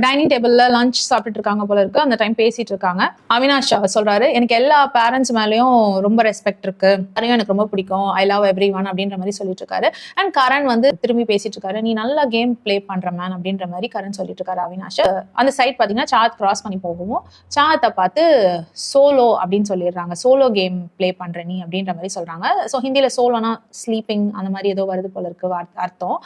டைனிங் டேபிள்ல லஞ்ச் சாப்பிட்டுட்டு இருக்காங்க போல இருக்கு. அந்த டைம் பேசிட்டு இருக்காங்க. அவினாஷ் சொல்றாரு, எனக்கு எல்லா பேரண்ட்ஸ் மேலயும் ரொம்ப ரெஸ்பெக்ட் இருக்கு, அதையும் எனக்கு ரொம்ப பிடிக்கும், ஐ லவ் எவ்ரி ஒன் அப்படின்ற மாதிரி சொல்லிட்டு இருக்காரு. அண்ட் கரண் வந்து திரும்பி பேசிட்டு இருக்காரு, நீ நல்லா கேம் பிளே பண்ற மேன் அப்படின்ற மாதிரி கரண் சொல்லிட்டு இருக்காரு அவினாஷ். அந்த சைட் பாத்தீங்கன்னா சாத் கிராஸ் பண்ணி போகவும் சாத்தை பார்த்து சோலோ அப்படின்னு சொல்லிடுறாங்க. சோலோ கேம் பிளே பண்ற நீ அப்படின்ற மாதிரி சொல்றாங்க. ஸோ ஹிந்தியில சோலோனா ஸ்லீப்பிங் அந்த மாதிரி ஏதோ வருது போல இருக்கு அர்த்தம்.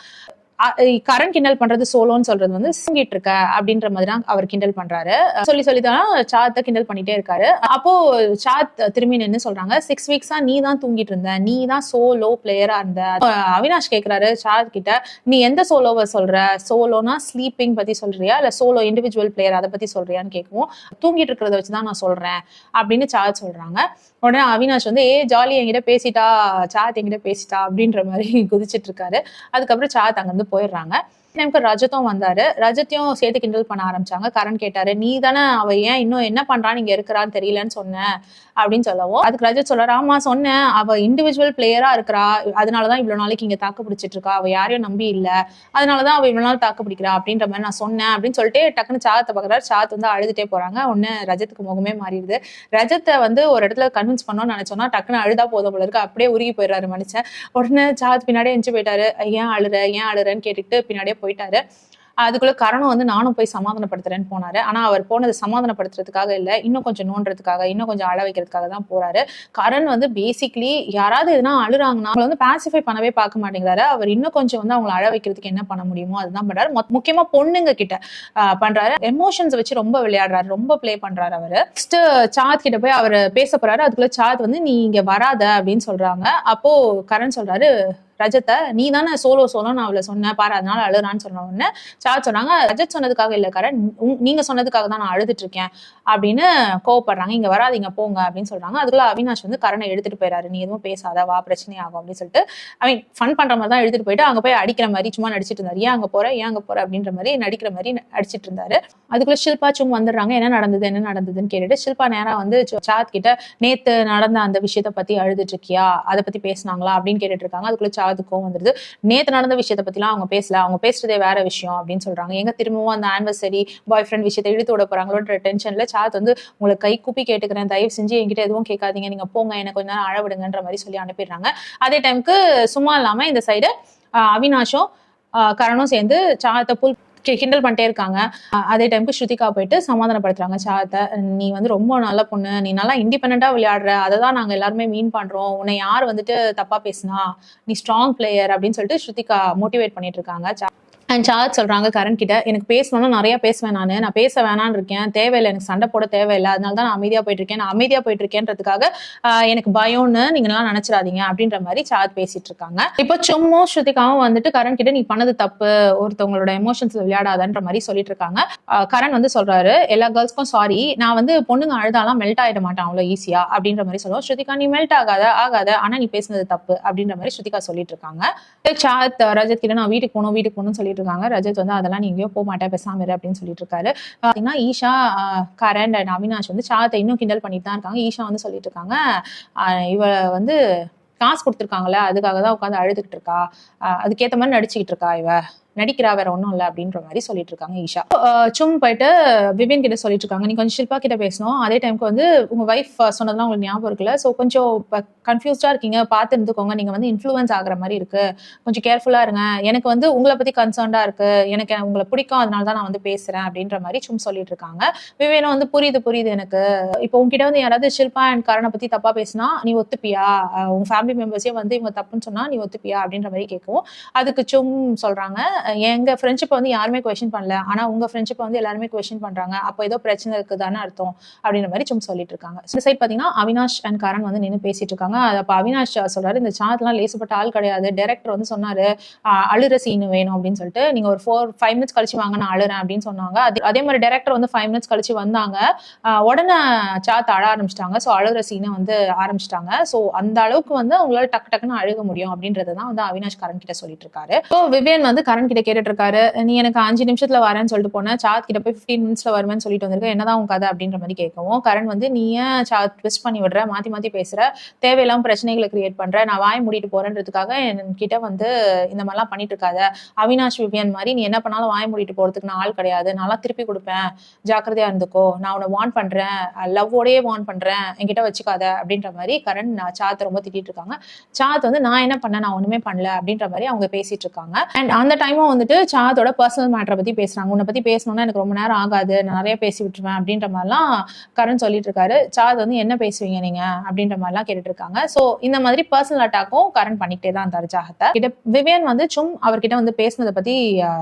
கரண் கிண்டல் பண்றது சோலோன்னு சொல்றது வந்து தூங்கிட்டு இருக்க அப்படின்ற மாதிரி தான் அவர் கிண்டல் பண்றாரு. சொல்லிதான் சாத்தை கிண்டல் பண்ணிட்டே இருக்காரு. அப்போ சாத் திரும்பி நின்று சொல்றாங்க, 6 வீக்ஸா நீ தான் தூங்கிட்டு இருந்த, நீ தான் சோலோ பிளேயரா இருந்த. அவினாஷ் கேட்கிறாரு சாத் கிட்ட, நீ எந்த சோலோவை சொல்ற, சோலோனா ஸ்லீப்பிங் பத்தி சொல்றியா இல்ல சோலோ இண்டிவிஜுவல் பிளேயர் அதை பத்தி சொல்றியான்னு கேட்கவும், தூங்கிட்டு இருக்கிறத வச்சுதான் நான் சொல்றேன் அப்படின்னு சாத் சொல்றாங்க. உடனே அவினாஷ் வந்து ஜாலி என்கிட்ட பேசிட்டா, சாத் என்கிட்ட பேசிட்டா அப்படின்ற மாதிரி குதிச்சிட்டு இருக்காரு. அதுக்கப்புறம் சாத் அங்கிருந்து போயிடுறாங்க. எனக்கு ரஜத்தும் வந்தாரு. ரஜத்தையும் சேர்த்து கிண்டல் பண்ண ஆரம்பிச்சாங்க. கரண் கேட்டாரு, நீ தானே அவ ஏன் இன்னும் என்ன பண்றான்னு இங்க இருக்கிறான்னு தெரியலன்னு சொன்ன அப்படின்னு சொல்லவும், அதுக்கு ரஜத் சொல்றாரு, ஆமா சொன்னேன், அவ இண்டிவிஜுவல் பிளேயரா இருக்கிறா, அதனாலதான் இவ்வளவு நாளைக்கு இங்க தாக்கு பிடிச்சிட்டு இருக்கா, அவ யாரையும் நம்பி இல்ல, அதனாலதான் அவ இவ்வளவு நாள் தாக்கு பிடிக்கிறா அப்படின்ற மாதிரி நான் சொன்னேன் அப்படின்னு சொல்லிட்டு டக்குன்னு சாத்தை பாக்குறாரு. சாத் வந்து அழுதுட்டே போறாங்க. ஒன்னு ரஜத்துக்கு முகமே மாறிடுது. ரஜத்தை வந்து ஒரு இடத்துல கன்வின்ஸ் பண்ணணும்னு நினைச்சோம்னா டக்குன்னு அழுதா போதும் போல இருக்கு, அப்படியே உருகி போயிடுறாரு மனுஷன். உடனே சாத் பின்னாடியே எஞ்சி போயிட்டாரு. ஏன் அழுறன்னு கேட்டுட்டு பின்னாடியே போயிட்டாரு. அதுக்குள்ள கரணம் வந்து நானும் போய் சமாதானப்படுத்துறேன்னு போனாரு. ஆனா அவர் போனது சமாதானப்படுத்துறதுக்காக இல்ல, இன்னும் கொஞ்சம் நோன்றதுக்காக, இன்னும் கொஞ்சம் அழ வைக்கிறதுக்காக தான் போறாரு. கரண் வந்து பேசிக்லி யாராவது எதுனா அழுறாங்கன்னா அவங்களை வந்து பாசிஃபை பண்ணவே பார்க்க மாட்டேங்கிறாரு. அவர் இன்னும் கொஞ்சம் வந்து அவங்களை அழ வைக்கிறதுக்கு என்ன பண்ண முடியுமோ அதுதான் பண்றாரு. முக்கியமா பொண்ணுங்க கிட்ட பண்றாரு. எமோஷன்ஸ் வச்சு ரொம்ப விளையாடுறாரு, ரொம்ப பிளே பண்றாரு. அவரு ஃபர்ஸ்ட் சாத் கிட்ட போய் அவர் பேச போறாரு. அதுக்குள்ள சாத் வந்து நீ இங்க வராத அப்படின்னு சொல்றாங்க. அப்போ கரண் சொல்றாரு, ரஜத்தை நீ தானே சோலோன்னு அவளை சொன்ன பாரு, அதனால அழுறான்னு சொன்ன உடனே சாத் சொன்னாங்க, ரஜத் சொன்னதுக்காக இல்ல கரண், நீங்க சொன்னதுக்காக தான் நான் அழுதுட்டு இருக்கேன் அப்படின்னு கோவப்படுறாங்க. இங்க வராதிங்க போங்க அப்படின்னு சொல்றாங்க. அதுக்குள்ள அவினாஷ் வந்து கரணை எடுத்துட்டு போயிறாரு. நீ எதுவும் பேசாத, வா பிரச்சனை ஆகும் அப்படின்னு சொல்லிட்டு ஃபன் பண்ற மாதிரி தான் எடுத்துட்டு போயிட்டு அங்க போய் அடிக்கிற மாதிரி சும்மா நடிச்சிட்டு இருந்தாரு. ஏன் அங்க போற அப்படின்ற மாதிரி நடிக்கிற மாதிரி அடிச்சிட்டு இருந்தாரு. அதுக்குள்ள ஷில்பா சும்மா வந்துடுறாங்க. என்ன நடந்ததுன்னு கேட்டுட்டு ஷில்பா நேரா வந்து சாத் கிட்ட நேத்து நடந்த அந்த விஷயத்த பத்தி அழுதுட்டு இருக்கியா, அதை பத்தி பேசினாங்களா அப்படின்னு கேட்டுட்டு இருக்காங்க. அதுக்குள்ள சாதுக்கும் வந்துருது, நேத்து நடந்த விஷயத்த பத்திலாம் அவங்க பேசல, அவங்க பேசுறதே வேற விஷயம் அப்படின்னு சொல்றாங்க. எங்க திரும்பவும் அந்த ஆனிவர்சரி பாய் ஃப்ரெண்ட் விஷயத்தை இழுத்து விட போறாங்களோன்ற டென்ஷன்ல சாத் வந்து உங்களை கை கூப்பி கேட்டுக்கிறேன், தயவு செஞ்சு என்கிட்ட எதுவும் கேட்காதீங்க, நீங்க போங்க, எனக்கு கொஞ்ச நேரம் அழவிடுங்கன்ற மாதிரி சொல்லி அனுப்பிடுறாங்க. அதே டைமுக்கு சும்மா இல்லாம இந்த சைடு அவினாஷும் கரணும் சேர்ந்து சாத்தை புல் கிண்டல் பண்ணிட்டே இருக்காங்க. அதே டைமுக்கு ஸ்ருதிகா போயிட்டு சமாதானப்படுத்துறாங்க சாத்தை, நீ வந்து ரொம்ப நல்ல பொண்ணு, நீ நல்லா இண்டிபெண்டா விளையாடுற, அதை தான் நாங்க எல்லாருமே மீன் பண்றோம், உன்னை யார் வந்துட்டு தப்பா பேசினா, நீ ஸ்ட்ராங் பிளேயர் அப்படின்னு சொல்லிட்டு ஸ்ருதிகா மோட்டிவேட் பண்ணிட்டு இருக்காங்க. அண்ட் சாத் சொல்றாங்க கரண் கிட்ட, எனக்கு பேசணும்னா நிறைய பேசுவேன், நான் பேச வேணான்னு இருக்கேன், தேவையில்லை, எனக்கு சண்டை போட தேவையில்லை, அதனால தான் நான் அமைதியா போயிட்டு இருக்கேன்றதுக்காக எனக்கு பயம்னு நீங்க எல்லாம் நினைச்சிடாதீங்க அப்படின்ற மாதிரி சாத் பேசிட்டு இருக்காங்க. இப்போ சும்மா ஸ்ருதிகாவும் வந்துட்டு கரண் கிட்ட நீ பண்ணது தப்பு, ஒருத்தவங்களோட எமோஷன்ஸ் விளையாடாதன்ற மாதிரி சொல்லிட்டு இருக்காங்க. கரண் வந்து சொல்றாரு, எல்லா கேர்ள்ஸ்க்கும் சாரி, நான் வந்து பொண்ணுங்க அழுதாலாம் மெல்ட் ஆயிட மாட்டேன் அவ்வளவு ஈஸியா அப்படின்ற மாதிரி சொல்லுவோம். ஸ்ருதிகா நீ மெல்ட் ஆகாத, ஆனா நீ பேசுனது தப்பு அப்படின்ற மாதிரி ஸ்ருதிகா சொல்லிட்டு இருக்காங்க. சாத் ரஜத் கிட்ட நான் வீட்டுக்கு போகணும்னு சொல்லிட்டு இருக்காங்க. ரஜத் வந்து அதெல்லாம் நீ எங்கேயோ போக மாட்டேன், பேசாம இரு அப்படின்னு சொல்லிட்டு இருக்காரு. பாத்தீங்கன்னா ஈஷா, கரண் அண்ட் அவினாஷ் வந்து சாத்தை இன்னும் கிண்டல் பண்ணிட்டு தான் இருக்காங்க. ஈஷா வந்து சொல்லிட்டு இருக்காங்க, இவ வந்து காசு கொடுத்துருக்காங்களே அதுக்காக தான் உட்காந்து அழுதுகிட்டு இருக்கா, அதுக்கேற்ற மாதிரி நடிச்சுக்கிட்டு இருக்கா, இவ நடிக்கிறா, வேற ஒன்றும் இல்லை அப்படின்ற மாதிரி சொல்லிட்டு இருக்காங்க ஈஷா. சும் போயிட்டு விவியன் கிட்ட சொல்லிட்டு இருக்காங்க, நீ கொஞ்சம் ஷில்பா கிட்ட பேசணும், அதே டைமுக்கு வந்து உங்க வைஃப் சொன்னதுலாம் உங்களுக்கு ஞாபகம் இருக்குல்ல, ஸோ கொஞ்சம் கன்ஃபியூஸ்டா இருக்கீங்க, பார்த்து இருந்துக்கோங்க, நீங்க வந்து இன்ஃப்ளூயன்ஸ் ஆகுற மாதிரி இருக்கு, கொஞ்சம் கேர்ஃபுல்லா இருங்க, எனக்கு வந்து உங்களை பத்தி கன்சர்ன்டா இருக்கு, எனக்கு உங்களை பிடிக்கும், அதனால தான் நான் வந்து பேசுறேன் அப்படின்ற மாதிரி சும் சொல்லிட்டு இருக்காங்க. விவியனும் வந்து புரியுது எனக்கு, இப்போ உங்ககிட்ட வந்து யாராவது ஷில்பா அண்ட் கரணை பத்தி தப்பா பேசினா நீ ஒத்துப்பியா, உங்க ஃபேமிலி மெம்பர்ஸே வந்து இவங்க தப்புன்னு சொன்னா நீ ஒத்துப்பியா அப்படின்ற மாதிரி கேட்கவும், அதுக்கு சும் சொல்றாங்க, எங்க ஃப்ரெண்ட்ஷிப்பை வந்து யாருமே கொஸ்டின் பண்ணல, ஆனா உங்க ஃப்ரெண்ட்ஷிப்பை வந்து எல்லாருமே கொஸ்டின் பண்றாங்க, அப்போ ஏதோ பிரச்சனை இருக்குதானே அர்த்தம் அப்படின்ற மாதிரி சும் சொல்லிட்டு இருக்காங்க. இந்த சைட் பாத்தீங்கன்னா அவினாஷ் அண்ட் கரண் வந்து நின்று பேசிட்டு இருக்காங்க. அப்ப அவினாஷ் சொல்றாரு, இந்த சாத்லாம் லேசுப்பட்ட ஆள் கிடையாது, டைரக்டர் வந்து சொன்னாரு அழுற சீன் வேணும் அப்படின்னு சொல்லிட்டு, நீங்க ஒரு 4-5 மினிட்ஸ் கழிச்சு வாங்க நான் அழுறேன் அப்படின்னு சொன்னாங்க. அதே மாதிரி டைரக்டர் வந்து 5 மினிட்ஸ் கழிச்சு வந்தாங்க. உடனே சாத் அழ ஆரம்பிச்சிட்டாங்க. ஸோ அழுகிற சீனை வந்து ஆரம்பிச்சிட்டாங்க. ஸோ அந்த அளவுக்கு வந்து அவங்களால டக்குன்னு அழுக முடியும் அப்படின்றதான் வந்து அவினாஷ் கரண் கிட்ட சொல்லிட்டு இருக்காரு. ஸோ விவேன் வந்து கரண் கிட்ட கேட்டுட்டு இருக்காரு, நீ எனக்கு 5 நிமிஷத்துல வரேன்னு சொல்லிட்டு போனேன், சாத் கிட்ட போய் 15 மினிட்ஸ்ல வருவேன்னு சொல்லிட்டு வந்திருக்க, என்னதான் உங்க கதை அப்படின்ற மாதிரி கேட்கவும், கரண் வந்து நீ ஏன் சாத் ட்விஸ்ட் பண்ணி விடுற, மாத்தி மாத்தி பேசுற, தேவையில்லாம பிரச்சனைகளை கிரியேட் பண்ற, நான் வாய் மூடிட்டு போறேன்றதுக்காக என்கிட்ட வந்து இந்த மாதிரிலாம் பண்ணிட்டு இருக்காத, அவினாஷ் விவியன் மாதிரி நீ என்ன பண்ணாலும் வாய் மூடிட்டு போறதுக்கு நான் ஆள் கிடையாது, நான்லாம் திருப்பி கொடுப்பேன், ஜாக்கிரதையா இருந்துக்கோ, நான் உன்னை வார்ன் பண்றேன், லவ்வோடயே வார்ன் பண்றேன், என்கிட்ட வச்சுக்காத அப்படின்ற மாதிரி கரண் சாத் ரொம்ப திட்டிட்டு இருக்காங்க. சாத் வந்து நான் என்ன பண்ணேன், நான் ஒண்ணுமே பண்ணல அப்படின்ற மாதிரி அவங்க பேசிட்டு இருக்காங்க. அண்ட் அந்த டைமும் வந்துட்டு சாத்தோட பர்சனல் மேட்டரை பத்தி பேசுறாங்க. உன்னை பத்தி பேசணும்னா எனக்கு ரொம்ப நேரம் ஆகாது, நான் நிறைய பேசி விட்டுருவேன் அப்படின்ற மாதிரிலாம் கரண் சொல்லிட்டு இருக்காரு. சாத் வந்து என்ன பேசுவீங்க நீங்க அப்படின்ற மாதிரிலாம் கேட்டுட்டு இருக்காங்க. சோ இந்த மாதிரி பர்சனல் அட்டாக்கும் கரண் பண்ணிக்கிட்டே தான் இருந்தாரு சாகத்தை கிட்ட. விவேன் வந்து சும் அவர்கிட்ட வந்து பேசினதை பத்தி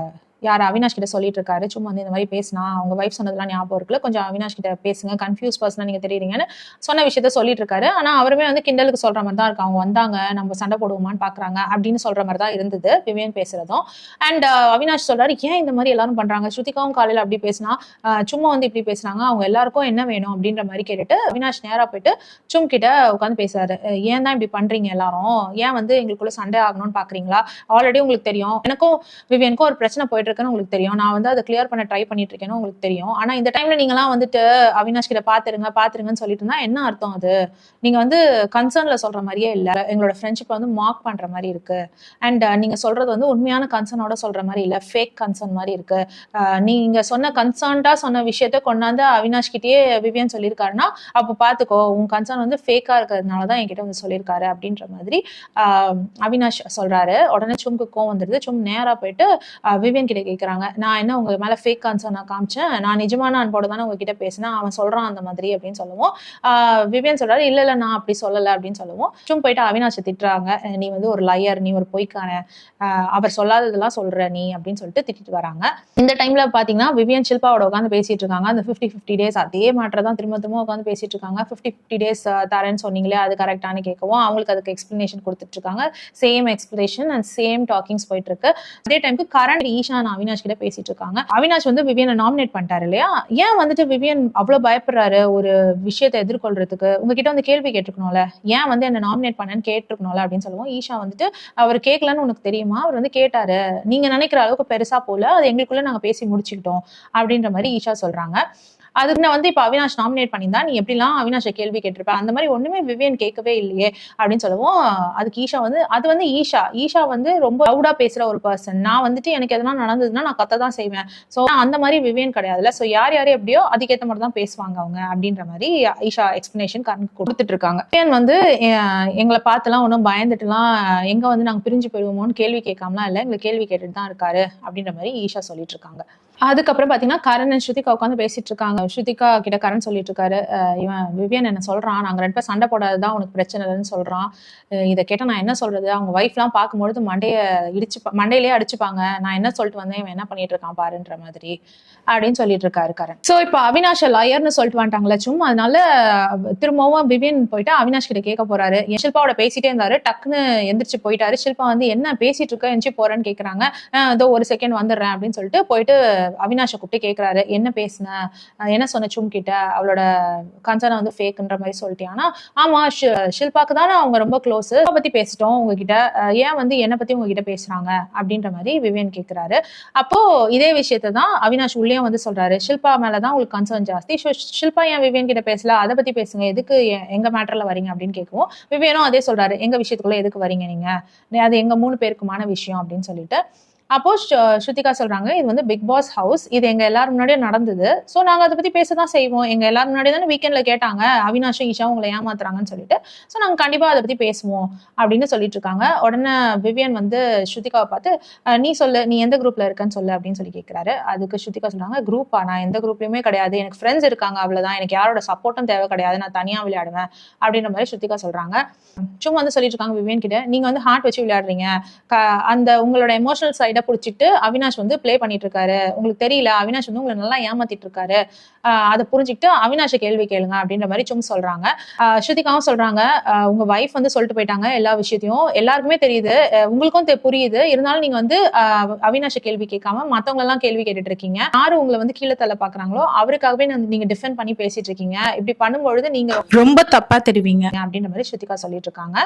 யார் அவினாஷ் கிட்ட சொல்லிட்டு இருக்காரு, சும்மா வந்து இந்த மாதிரி பேசினா அவங்க வைஃப் சொன்னதெல்லாம் ஞாபகம் இருக்குல்ல, கொஞ்சம் அவினாஷ் கிட்ட பேசுங்க, கன்ஃபியூஸ் பர்சனா நீங்க தெரியுறீங்கன்னு சொன்ன விஷயத்த சொல்லிட்டு இருக்காரு. ஆனா அவருமே வந்து கிண்டலுக்கு சொல்ற மாதிரி தான் இருக்கு, அவங்க வந்தாங்க நம்ம சண்டை போடுவோமான்னு பாக்குறாங்க அப்படின்னு சொல்ற மாதிரி தான் இருந்தது விவேன் பேசுறதும். அண்ட் அவினாஷ் சொல்றாரு, ஏன் இந்த மாதிரி எல்லாரும் பண்றாங்க, ஸ்ருதிகாவும் காலையில அப்படி பேசினா சும்மா வந்து இப்படி பேசுனாங்க, அவங்க எல்லாருக்கும் என்ன வேணும் அப்படின்ற மாதிரி கேட்டுட்டு அவினாஷ் நேரா போயிட்டு சும் கிட்ட உட்காந்து பேசுறாரு. ஏன் தான் இப்படி பண்றீங்க எல்லாரும், ஏன் வந்து எங்களுக்குள்ள சண்டை ஆகணும்னு பாக்குறீங்களா, ஆல்ரெடி உங்களுக்கு தெரியும் எனக்கும் விவேனுக்கும் ஒரு பிரச்சனை போயிட்டு உங்களுக்கு தெரியும், நான் வந்து அதை கிளியர் பண்ண ட்ரை பண்ணிட்டு இருக்கேன்னு உங்களுக்கு தெரியும், ஆனா இந்த டைம்ல நீங்கலாம் வந்துட்டு அவினாஷ் கிட்ட பாத்துருங்கன்னு சொல்லிட்டு இருந்தா என்ன அர்த்தம், அது நீங்க வந்து கன்சர்ன்ல சொல்ற மாதிரியே இல்ல, எங்களோட ஃப்ரெண்ட்ஷிப் வந்து மார்க் பண்ற மாதிரி இருக்கு, அண்ட் நீங்க சொல்றது வந்து உண்மையான கன்சர்னோட சொல்ற மாதிரி இல்ல, ஃபேக் கன்சர்ன் மாதிரி இருக்கு, நீங்க சொன்ன கன்சர்ன்டா சொன்ன விஷயத்த கொண்டாந்து அவினாஷ் கிட்டயே விவியன் சொல்லியிருக்காருன்னா அப்ப பாத்துக்கோ, உன் கன்சர்ன் வந்து ஃபேக்கா இருக்கிறதுனாலதான் என்கிட்ட வந்து சொல்லியிருக்காரு அப்படின்ற மாதிரி அவினாஷ் சொல்றாரு. உடனே சும்க்கு கோவம் வந்துருது. சும் நேரா போயிட்டு விவியன் கிட்ட கேட்கறாங்க, நான் என்ன உங்க மேல ஃபேக் கன்சர்ன் நான் காமிச்சேன், நான் நிஜமான அன்போட தானே உங்ககிட்ட பேசினேன், அவன் சொல்றான் அந்த மாதிரி அப்படின்னு சொல்லவும் விவியன் சொல்றாரு, இல்ல நான் அப்படி சொல்லல அப்படின்னு சொல்லவும் சும் போயிட்டு அவினாஷை திட்டுறாங்க, நீ வந்து ஒரு லயர், நீ ஒரு பொய்க்கான, அவர் சொல்லாததெல்லாம் சொல்ற நீ அப்படின்னு சொல்லிட்டு திட்டிட்டு வராங்க. இந்த டைம்ல பாத்தீங்கன்னா விவியன் ஷில்பாவோட உட்காந்து பேசிட்டு இருக்காங்க. அந்த 50-50 டேஸ் அதே மேட்டர் தான் திரும்ப உட்காந்து பேசிட்டு இருக்காங்க. 50-50 டேஸ் தரேன்னு சொன்னீங்களே அது கரெக்டானு கேட்கவும் அவங்களுக்கு அதுக்கு எக்ஸ்பிளனேஷன் கொடுத்துட்டு இருக்காங்க. Same explanation and same talkings போயிட்டு இருக்கு. அதே டைமுக்கு கரண் ஈஷா அவினாஷ் கிட்ட பேசிட்டு இருக்காங்க. அவினாஷ் வந்து விவியனை நாமினேட் பண்ணிட்டாரு இல்லையா, ஏன் வந்துட்டு விவியன் அவ்வளவு பயப்படுறாரு ஒரு விஷயத்தை எதிர்கொள்றதுக்கு, உங்ககிட்ட வந்து கேள்வி கேட்டுக்கணும்ல, ஏன் வந்து என்ன நாமினேட் பண்ணேன்னு கேட்டுருக்கணும்ல அப்படின்னு சொல்லுவோம். ஈஷா வந்துட்டு அவர் கேட்கலன்னு உனக்கு தெரியுமா, அவர் வந்து கேட்டாரு, நீங்க நினைக்கிற அளவுக்கு பெருசா போல, அது எங்களுக்குள்ள நாங்க பேசி முடிச்சுக்கிட்டோம் அப்படின்ற மாதிரி ஈஷா சொல்றாங்க. அதுக்கு வந்து இப்ப அவினாஷ் நாமினேட் பண்ணியிருந்தா நீ எப்படிலாம் அவினாஷை கேள்வி கேட்டிருப்ப, அந்த மாதிரி ஒண்ணுமே விவியன் கேட்கவே இல்லையே அப்படின்னு சொல்லுவோம். அதுக்கு ஈஷா வந்து அது வந்து ஈஷா வந்து ரொம்ப லவுடா பேசுற ஒரு பர்சன், நான் வந்துட்டு எனக்கு எதனா நடந்ததுன்னா நான் கத்ததான் செய்வேன், சோ அந்த மாதிரி விவியன் கிடையாதுல்ல, சோ யார் எப்படியோ அதுக்கேற்ற மாதிரி தான் பேசுவாங்க அவங்க அப்படின்ற மாதிரி ஈஷா எக்ஸ்பிளனேஷன் கொடுத்துட்டு இருக்காங்க. விவியன் வந்து எங்களை பார்த்துலாம் ஒன்றும் பயந்துட்டுலாம் எங்க வந்து நாங்க பிரிஞ்சு போயிடுவோமோன்னு கேள்வி கேட்காமலாம் இல்லை, எங்களை கேள்வி கேட்டுட்டு தான் இருக்காரு அப்படின்ற மாதிரி ஈஷா சொல்லிட்டு இருக்காங்க. அதுக்கப்புறம் பாத்தீங்கன்னா கரண் ஸ்ருதிகா உட்காந்து பேசிட்டு இருக்காங்க. ஸ்ருதிகா கிட்ட கரண் சொல்லிட்டு இருக்காரு, இவன் விவியன் என்ன சொல்றான், நாங்க 2 பேரும் சண்டை போடாததான் உனக்கு பிரச்சனை இல்லைன்னு சொல்றான், இதை கேட்ட நான் என்ன சொல்றது, அவங்க வைஃப் எல்லாம் பார்க்கும்பொழுது மண்டையிலேயே அடிச்சுப்பாங்க, நான் என்ன சொல்லிட்டு வந்தேன், இவன் என்ன பண்ணிட்டு இருக்கான் பாருன்ற மாதிரி அப்படின்னு சொல்லிட்டு இருக்காரு கரண். சோ இப்ப அவினாஷ் லாயர்னு சொல்லிட்டு வந்துட்டாங்களா சும்மா, அதனால திரும்பவும் விவியன் போயிட்டு அவினாஷ் கிட்ட கேட்க போறாரு. ஷில்பாவோட பேசிட்டே இருந்தாரு, டக்குன்னு எந்திரிச்சு போயிட்டாரு. ஷில்பா வந்து என்ன பேசிட்டு இருக்க, எந்திரிச்சு போறேன்னு கேக்குறாங்க. இதோ ஒரு செகண்ட் வந்துடுறேன் அப்படின்னு சொல்லிட்டு போயிட்டு அவினாஷை கூப்பிட்டு கேட்கிறாரு, என்ன பேசுன, என்ன சொன்ன சும் கிட்ட, அவளோட கன்சர்னை வந்து ஃபேக்ன்ற மாதிரி சொல்லிட்டியானா, ஆமா ஷில்பாக்கு தானே அவங்க ரொம்ப க்ளோஸ், பத்தி பேசிட்டோம் உங்ககிட்ட, ஏன் வந்து என்னை பத்தி உங்ககிட்ட பேசுறாங்க அப்படின்ற மாதிரி விவியன் கேட்கிறாரு. அப்போ இதே விஷயத்த தான் அவினாஷ் உள்ளேயும் வந்து சொல்றாரு, ஷில்பா மேலதான் உங்களுக்கு கன்சர்ன் ஜாஸ்தி, ஷில்பா ஏன் விவியன் கிட்ட பேசல, அதை பத்தி பேசுங்க, எதுக்கு எங்க மேட்டர்ல வரீங்க அப்படின்னு கேட்கவும் விவியனும் அதே சொல்றாரு, எங்க விஷயத்துக்குள்ள எதுக்கு வரீங்க நீங்க, அது எங்க 3 பேருக்குமான விஷயம் அப்படின்னு சொல்லிட்டு. அப்போ ஸ்ருதிகா சொல்றாங்க, இது வந்து பிக் பாஸ் ஹவுஸ், இது எங்க எல்லாரும் முன்னாடியே நடந்தது, சோ நாங்க அதை பத்தி பேசதான் செய்வோம், எங்க எல்லாரும் முன்னாடியே தானே வீக்கெண்ட்ல கேட்டாங்க அவினாஷும் ஈஷா உங்களை ஏமாத்துறாங்கன்னு சொல்லிட்டு, சோ நாங்க கண்டிப்பா அதை பத்தி பேசுவோம் அப்படின்னு சொல்லிட்டு இருக்காங்க. உடனே விவியன் வந்து ஸ்ருதிகாவை பார்த்து, நீ சொல்லு, நீ எந்த குரூப்ல இருக்கன்னு சொல்லு அப்படின்னு சொல்லி கேட்கிறாரு. அதுக்கு ஸ்ருதிகா சொல்றாங்க, குரூப்பா, நான் எந்த குரூப்லயுமே கிடையாது, எனக்கு ஃப்ரெண்ட்ஸ் இருக்காங்க அவ்வளவுதான், எனக்கு யாரோட சப்போர்ட்டும் தேவை கிடையாது, நான் தனியா விளையாடுவேன் அப்படின்ற மாதிரி ஸ்ருதிகா சொல்றாங்க. சும்மா வந்து சொல்லிட்டு இருக்காங்க விவியன் கிட்ட, நீங்க வந்து ஹார்ட் வச்சு விளையாடுறீங்க, அந்த உங்களோட எமோஷனல் சைட் சைடை பிடிச்சிட்டு அவினாஷ் வந்து பிளே பண்ணிட்டு இருக்காரு, உங்களுக்கு தெரியல அவினாஷ் வந்து உங்களை நல்லா ஏமாத்திட்டு இருக்காரு, அதை புரிஞ்சுக்கிட்டு அவினாஷை கேள்வி கேளுங்க அப்படின்ற மாதிரி சும் சொல்றாங்க. ஸ்ருதிகாவும் சொல்றாங்க, உங்க வைஃப் வந்து சொல்லிட்டு போயிட்டாங்க எல்லா விஷயத்தையும், எல்லாருக்குமே தெரியுது, உங்களுக்கும் புரியுது, இருந்தாலும் நீங்க வந்து அவினாஷை கேள்வி கேட்காம மத்தவங்க எல்லாம் கேள்வி கேட்டுட்டு இருக்கீங்க, யாரு உங்களை வந்து கீழே தள்ள பாக்குறாங்களோ அவருக்காகவே நீங்க டிஃபெண்ட் பண்ணி பேசிட்டு இருக்கீங்க, இப்படி பண்ணும்பொழுது நீங்க ரொம்ப தப்பா தெரிவிங்க அப்படின்ற மாதிரி ஸ்ருதிகா சொல்லிட்டு இருக்காங்க.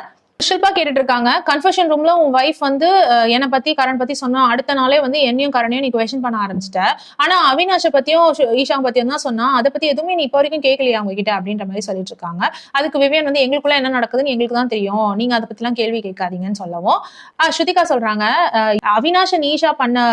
ஷில்பா கேட்டுட்டு இருக்காங்க, கன்ஃபெஷன் ரூம்ல உன் வைஃப் வந்து என்னை பத்தி கரண் பத்தி சொன்னா அடுத்த நாளே வந்து என்னையும் கரணையும் நீ கொஸ்டின் பண்ண ஆரம்பிச்சிட்ட, ஆனா அவினாஷை பத்தியும் ஈஷா பத்தியும் தான் சொன்னா, அதை பத்தி எதுவுமே நீ இப்போ வரைக்கும் கேட்கலையா அவங்க கிட்ட அப்படின்ற மாதிரி சொல்லிட்டு இருக்காங்க. அதுக்கு விவியன் வந்து எங்களுக்குள்ள என்ன நடக்குதுன்னு எங்களுக்கு தான் தெரியும், நீங்க அதை பத்தி எல்லாம் கேள்வி கேட்காதீங்கன்னு சொல்லவும் ஸ்ருதிகா சொல்றாங்க, அவினாஷை ஈஷா பண்ண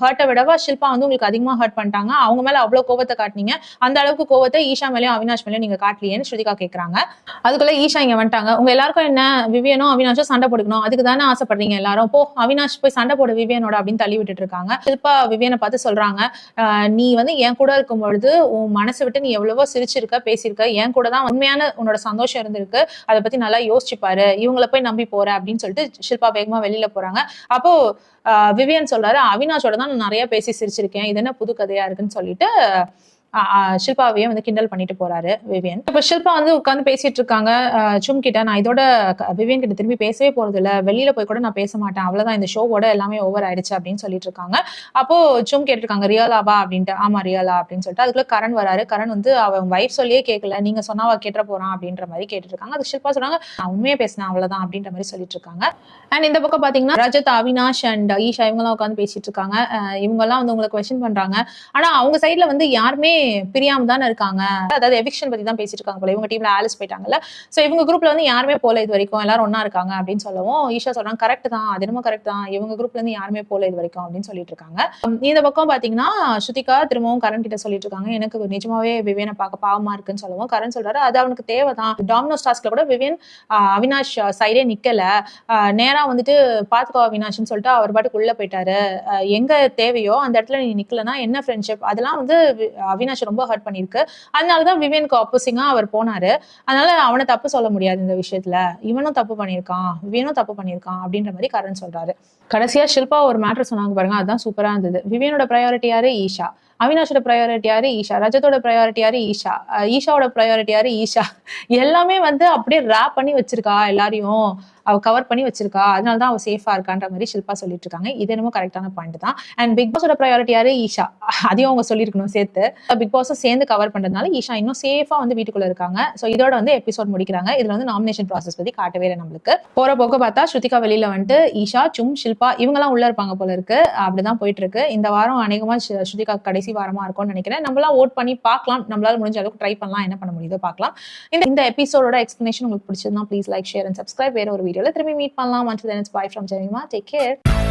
ஹர்ட்டை விடவா ஷில்பா வந்து உங்களுக்கு அதிகமா ஹர்ட் பண்ணிட்டாங்க, அவங்க மேல அவ்வளவு கோவத்தை காட்டினீங்க, அந்த அளவுக்கு கோவத்தை ஈஷா மேலயும் அவினாஷ் மேலயும் நீங்க காட்டலையேன்னு ஸ்ருதிகா கேட்கறாங்க. அதுக்குள்ள ஈஷா இங்க வந்துட்டாங்க, உங்க எல்லாருக்கும் என்ன விவியனும் அவினாஷும் சண்டை போட்டுக்கணும், அதுக்கு தானே ஆசைப்படுறீங்க எல்லாரும், போ அவினாஷ் போய் சண்டை போட விவியனோட அப்படின்னு தள்ளி விட்டுட்டு இருக்காங்க. ஷில்பா விவியனை பார்த்து சொல்றாங்க, நீ வந்து என் கூட இருக்கும் பொழுது உன் மனசை விட்டு நீ எவ்வளவோ சிரிச்சிருக்க பேசியிருக்க, என் கூட தான் உண்மையான உன்னோட சந்தோஷம் இருந்திருக்கு, அதை பத்தி நல்லா யோசிச்சுப்பாரு, இவங்களை போய் நம்பி போற அப்படின்னு சொல்லிட்டு ஷில்பா வேகமா வெளியில போறாங்க. அப்போ விவியன் சொல்றாரு, அவினாஷோட தான் நான் நிறைய பேசி சிரிச்சிருக்கேன், இது என்ன புது கதையா இருக்குன்னு சொல்லிட்டு ஷில்பாவையும் வந்து கிண்டல் பண்ணிட்டு போறாரு விவியன். இப்ப ஷில்பா வந்து உட்காந்து பேசிட்டு இருக்காங்க சும் கிட்ட, நான் இதோட விவியன் கிட்ட திரும்பி பேசவே போறது இல்ல, வெளியில போய் கூட நான் பேச மாட்டேன், அவ்வளவுதான், இந்த ஷோவோட எல்லாமே ஓவர் ஆயிடுச்சு அப்படின்னு சொல்லிட்டு இருக்காங்க. அப்போ சும் கேட்டிருக்காங்க, ரியலாவா அப்படின்ட்டு. ஆமா ரியலா அப்படின்னு சொல்லிட்டு. அதுக்குள்ள கரண் வராரு. கரண் வந்து அவன் வைஃப் சொல்லியே கேட்கல, நீங்க சொன்னா அவ கேட்ட போறான் அப்படின்ற மாதிரி கேட்டுட்டு இருக்காங்க. அது ஷில்பா சொல்றாங்க, நான் உண்மையே பேசினேன் அவ்வளவுதான் அப்படின்ற மாதிரி சொல்லிட்டு இருக்காங்க. அண்ட் இந்த பக்கம் பாத்தீங்கன்னா ரஜத், அவினாஷ் அண்ட் ஈஷா இவங்க எல்லாம் உட்காந்து பேசிட்டு இருக்காங்க. இவங்க எல்லாம் வந்து உங்களுக்கு கொஸ்டின் பண்றாங்க, ஆனா அவங்க சைட்ல வந்து யாருமே பிரியாம தானே இருக்காங்க, அதாவது எவிக்ஷன் பத்தி தான் பேசிட்டு இருக்காங்க போல, இவங்க டீம்ல ஆலிஸ் போயிட்டாங்கல்ல, சோ இவங்க குரூப்ல வந்து யாருமே போல இது வரைக்கும், எல்லாரும் ஒன்னா இருக்காங்க அப்படின்னு சொல்லவும் ஈஷா சொல்றாங்க, கரெக்ட் தான், அது என்னமோ கரெக்ட் தான், இவங்க குரூப்ல இருந்து யாருமே போல இது வரைக்கும் அப்படின்னு சொல்லிட்டு இருக்காங்க. இந்த பக்கம் பாத்தீங்கன்னா ஸ்ருதிகா திரும்பவும் கரண் கிட்ட சொல்லிட்டு இருக்காங்க, எனக்கு நிஜமாவே விவியனை பார்க்க பாவமா இருக்குன்னு சொல்லவும் கரண் சொல்றாரு, அது அவனுக்கு தேவைதான், டாமினோஸ் டாஸ்க்ல கூட விவியன் அவினாஷ் சைடே நிக்கல, நேரா வந்துட்டு பாத்துக்கோ அவினாஷ்னு சொல்லிட்டு அவர் பாட்டுக்கு உள்ள போயிட்டாரு, எங்க தேவையோ அந்த இடத்துல நீ நிக்கலன்னா என்ன ஃப்ரெண்ட்ஷிப், அதெல்லாம் வந்து அவினாஷ் ரொம்ப ஹர்ட் பண்ணிருக்கு, அதனாலதான் விவியனுக்கு ஆப்போசிங்கா அவர் போனாரு, அதனால அவனை தப்பு சொல்ல முடியாது இந்த விஷயத்துல, இவனும் தப்பு பண்ணிருக்கான் விவியனும் தப்பு பண்ணிருக்கான் அப்படின்ற மாதிரி கரண் சொல்றாரு. கடைசியா ஷில்பா ஒரு மேட்டர் சொன்னாங்க பாருங்க, அதுதான் சூப்பரா இருந்தது. விவியனோட ப்ரையாரிட்டி யாரு? ஈஷா. அவினாஷோட ப்ரையாரிட்டி யாரு? ஈஷா. ரஜத்தோட ப்ரையாரிட்டி யாரு? ஈஷா. ஈஷாவோட ப்ரையாரிட்டி யாரு? ஈஷா. எல்லாமே வந்து அப்படியே ரேப் பண்ணி வச்சிருக்கா, எல்லாரையும் அவ கவர் பண்ணி வச்சிருக்கா, அதனாலதான் அவ சேஃபா இருக்கான்ற மாதிரி ஷில்பா சொல்லிட்டு இருக்காங்க. இது என்னமோ கரெக்டான பாயிண்ட் தான். அண்ட் பிக் பாஸோட ப்ரையாரிட்டி யாரு? ஈஷா. அதையும் அவங்க சொல்லிருக்கணும் சேர்த்து. பிக் பாஸும் சேர்ந்து கவர் பண்றதுனால ஈஷா இன்னும் சேஃபா வந்து வீட்டுக்குள்ள இருக்காங்க. சோ இதோட வந்து எபிசோட் முடிக்கிறாங்க. இதுல வந்து நாமினேஷன் ப்ராசஸ் பத்தி காட்டவே இல்லை நம்மளுக்கு. போற போக்க பார்த்தா ஸ்ருதிகா வெளியில வந்துட்டு ஈஷா, சும், ஷில்பா இவங்க எல்லாம் உள்ள இருப்பாங்க போல இருக்கு. அப்படிதான் போயிட்டு இருக்கு. இந்த வாரம் அநேகமா ஸ்ருதிகா கடைசி வாரமா இருக்கும்னு நினைக்கிறேன். நம்மளாம் ஓட் பண்ணி பார்க்கலாம், நம்மளால முடிஞ்ச அளவுக்கு ட்ரை பண்ணலாம், என்ன பண்ண முடியுதோ பார்க்கலாம். இந்த எபிசோடோட எக்ஸ்பிளனேஷன் உங்களுக்கு பிடிச்சிருந்தா please like, share and subscribe. வேற ஒரு வீடியோல திரும்பி மீட் பண்ணலாம். Until then, it's bye from Jemima. Take care.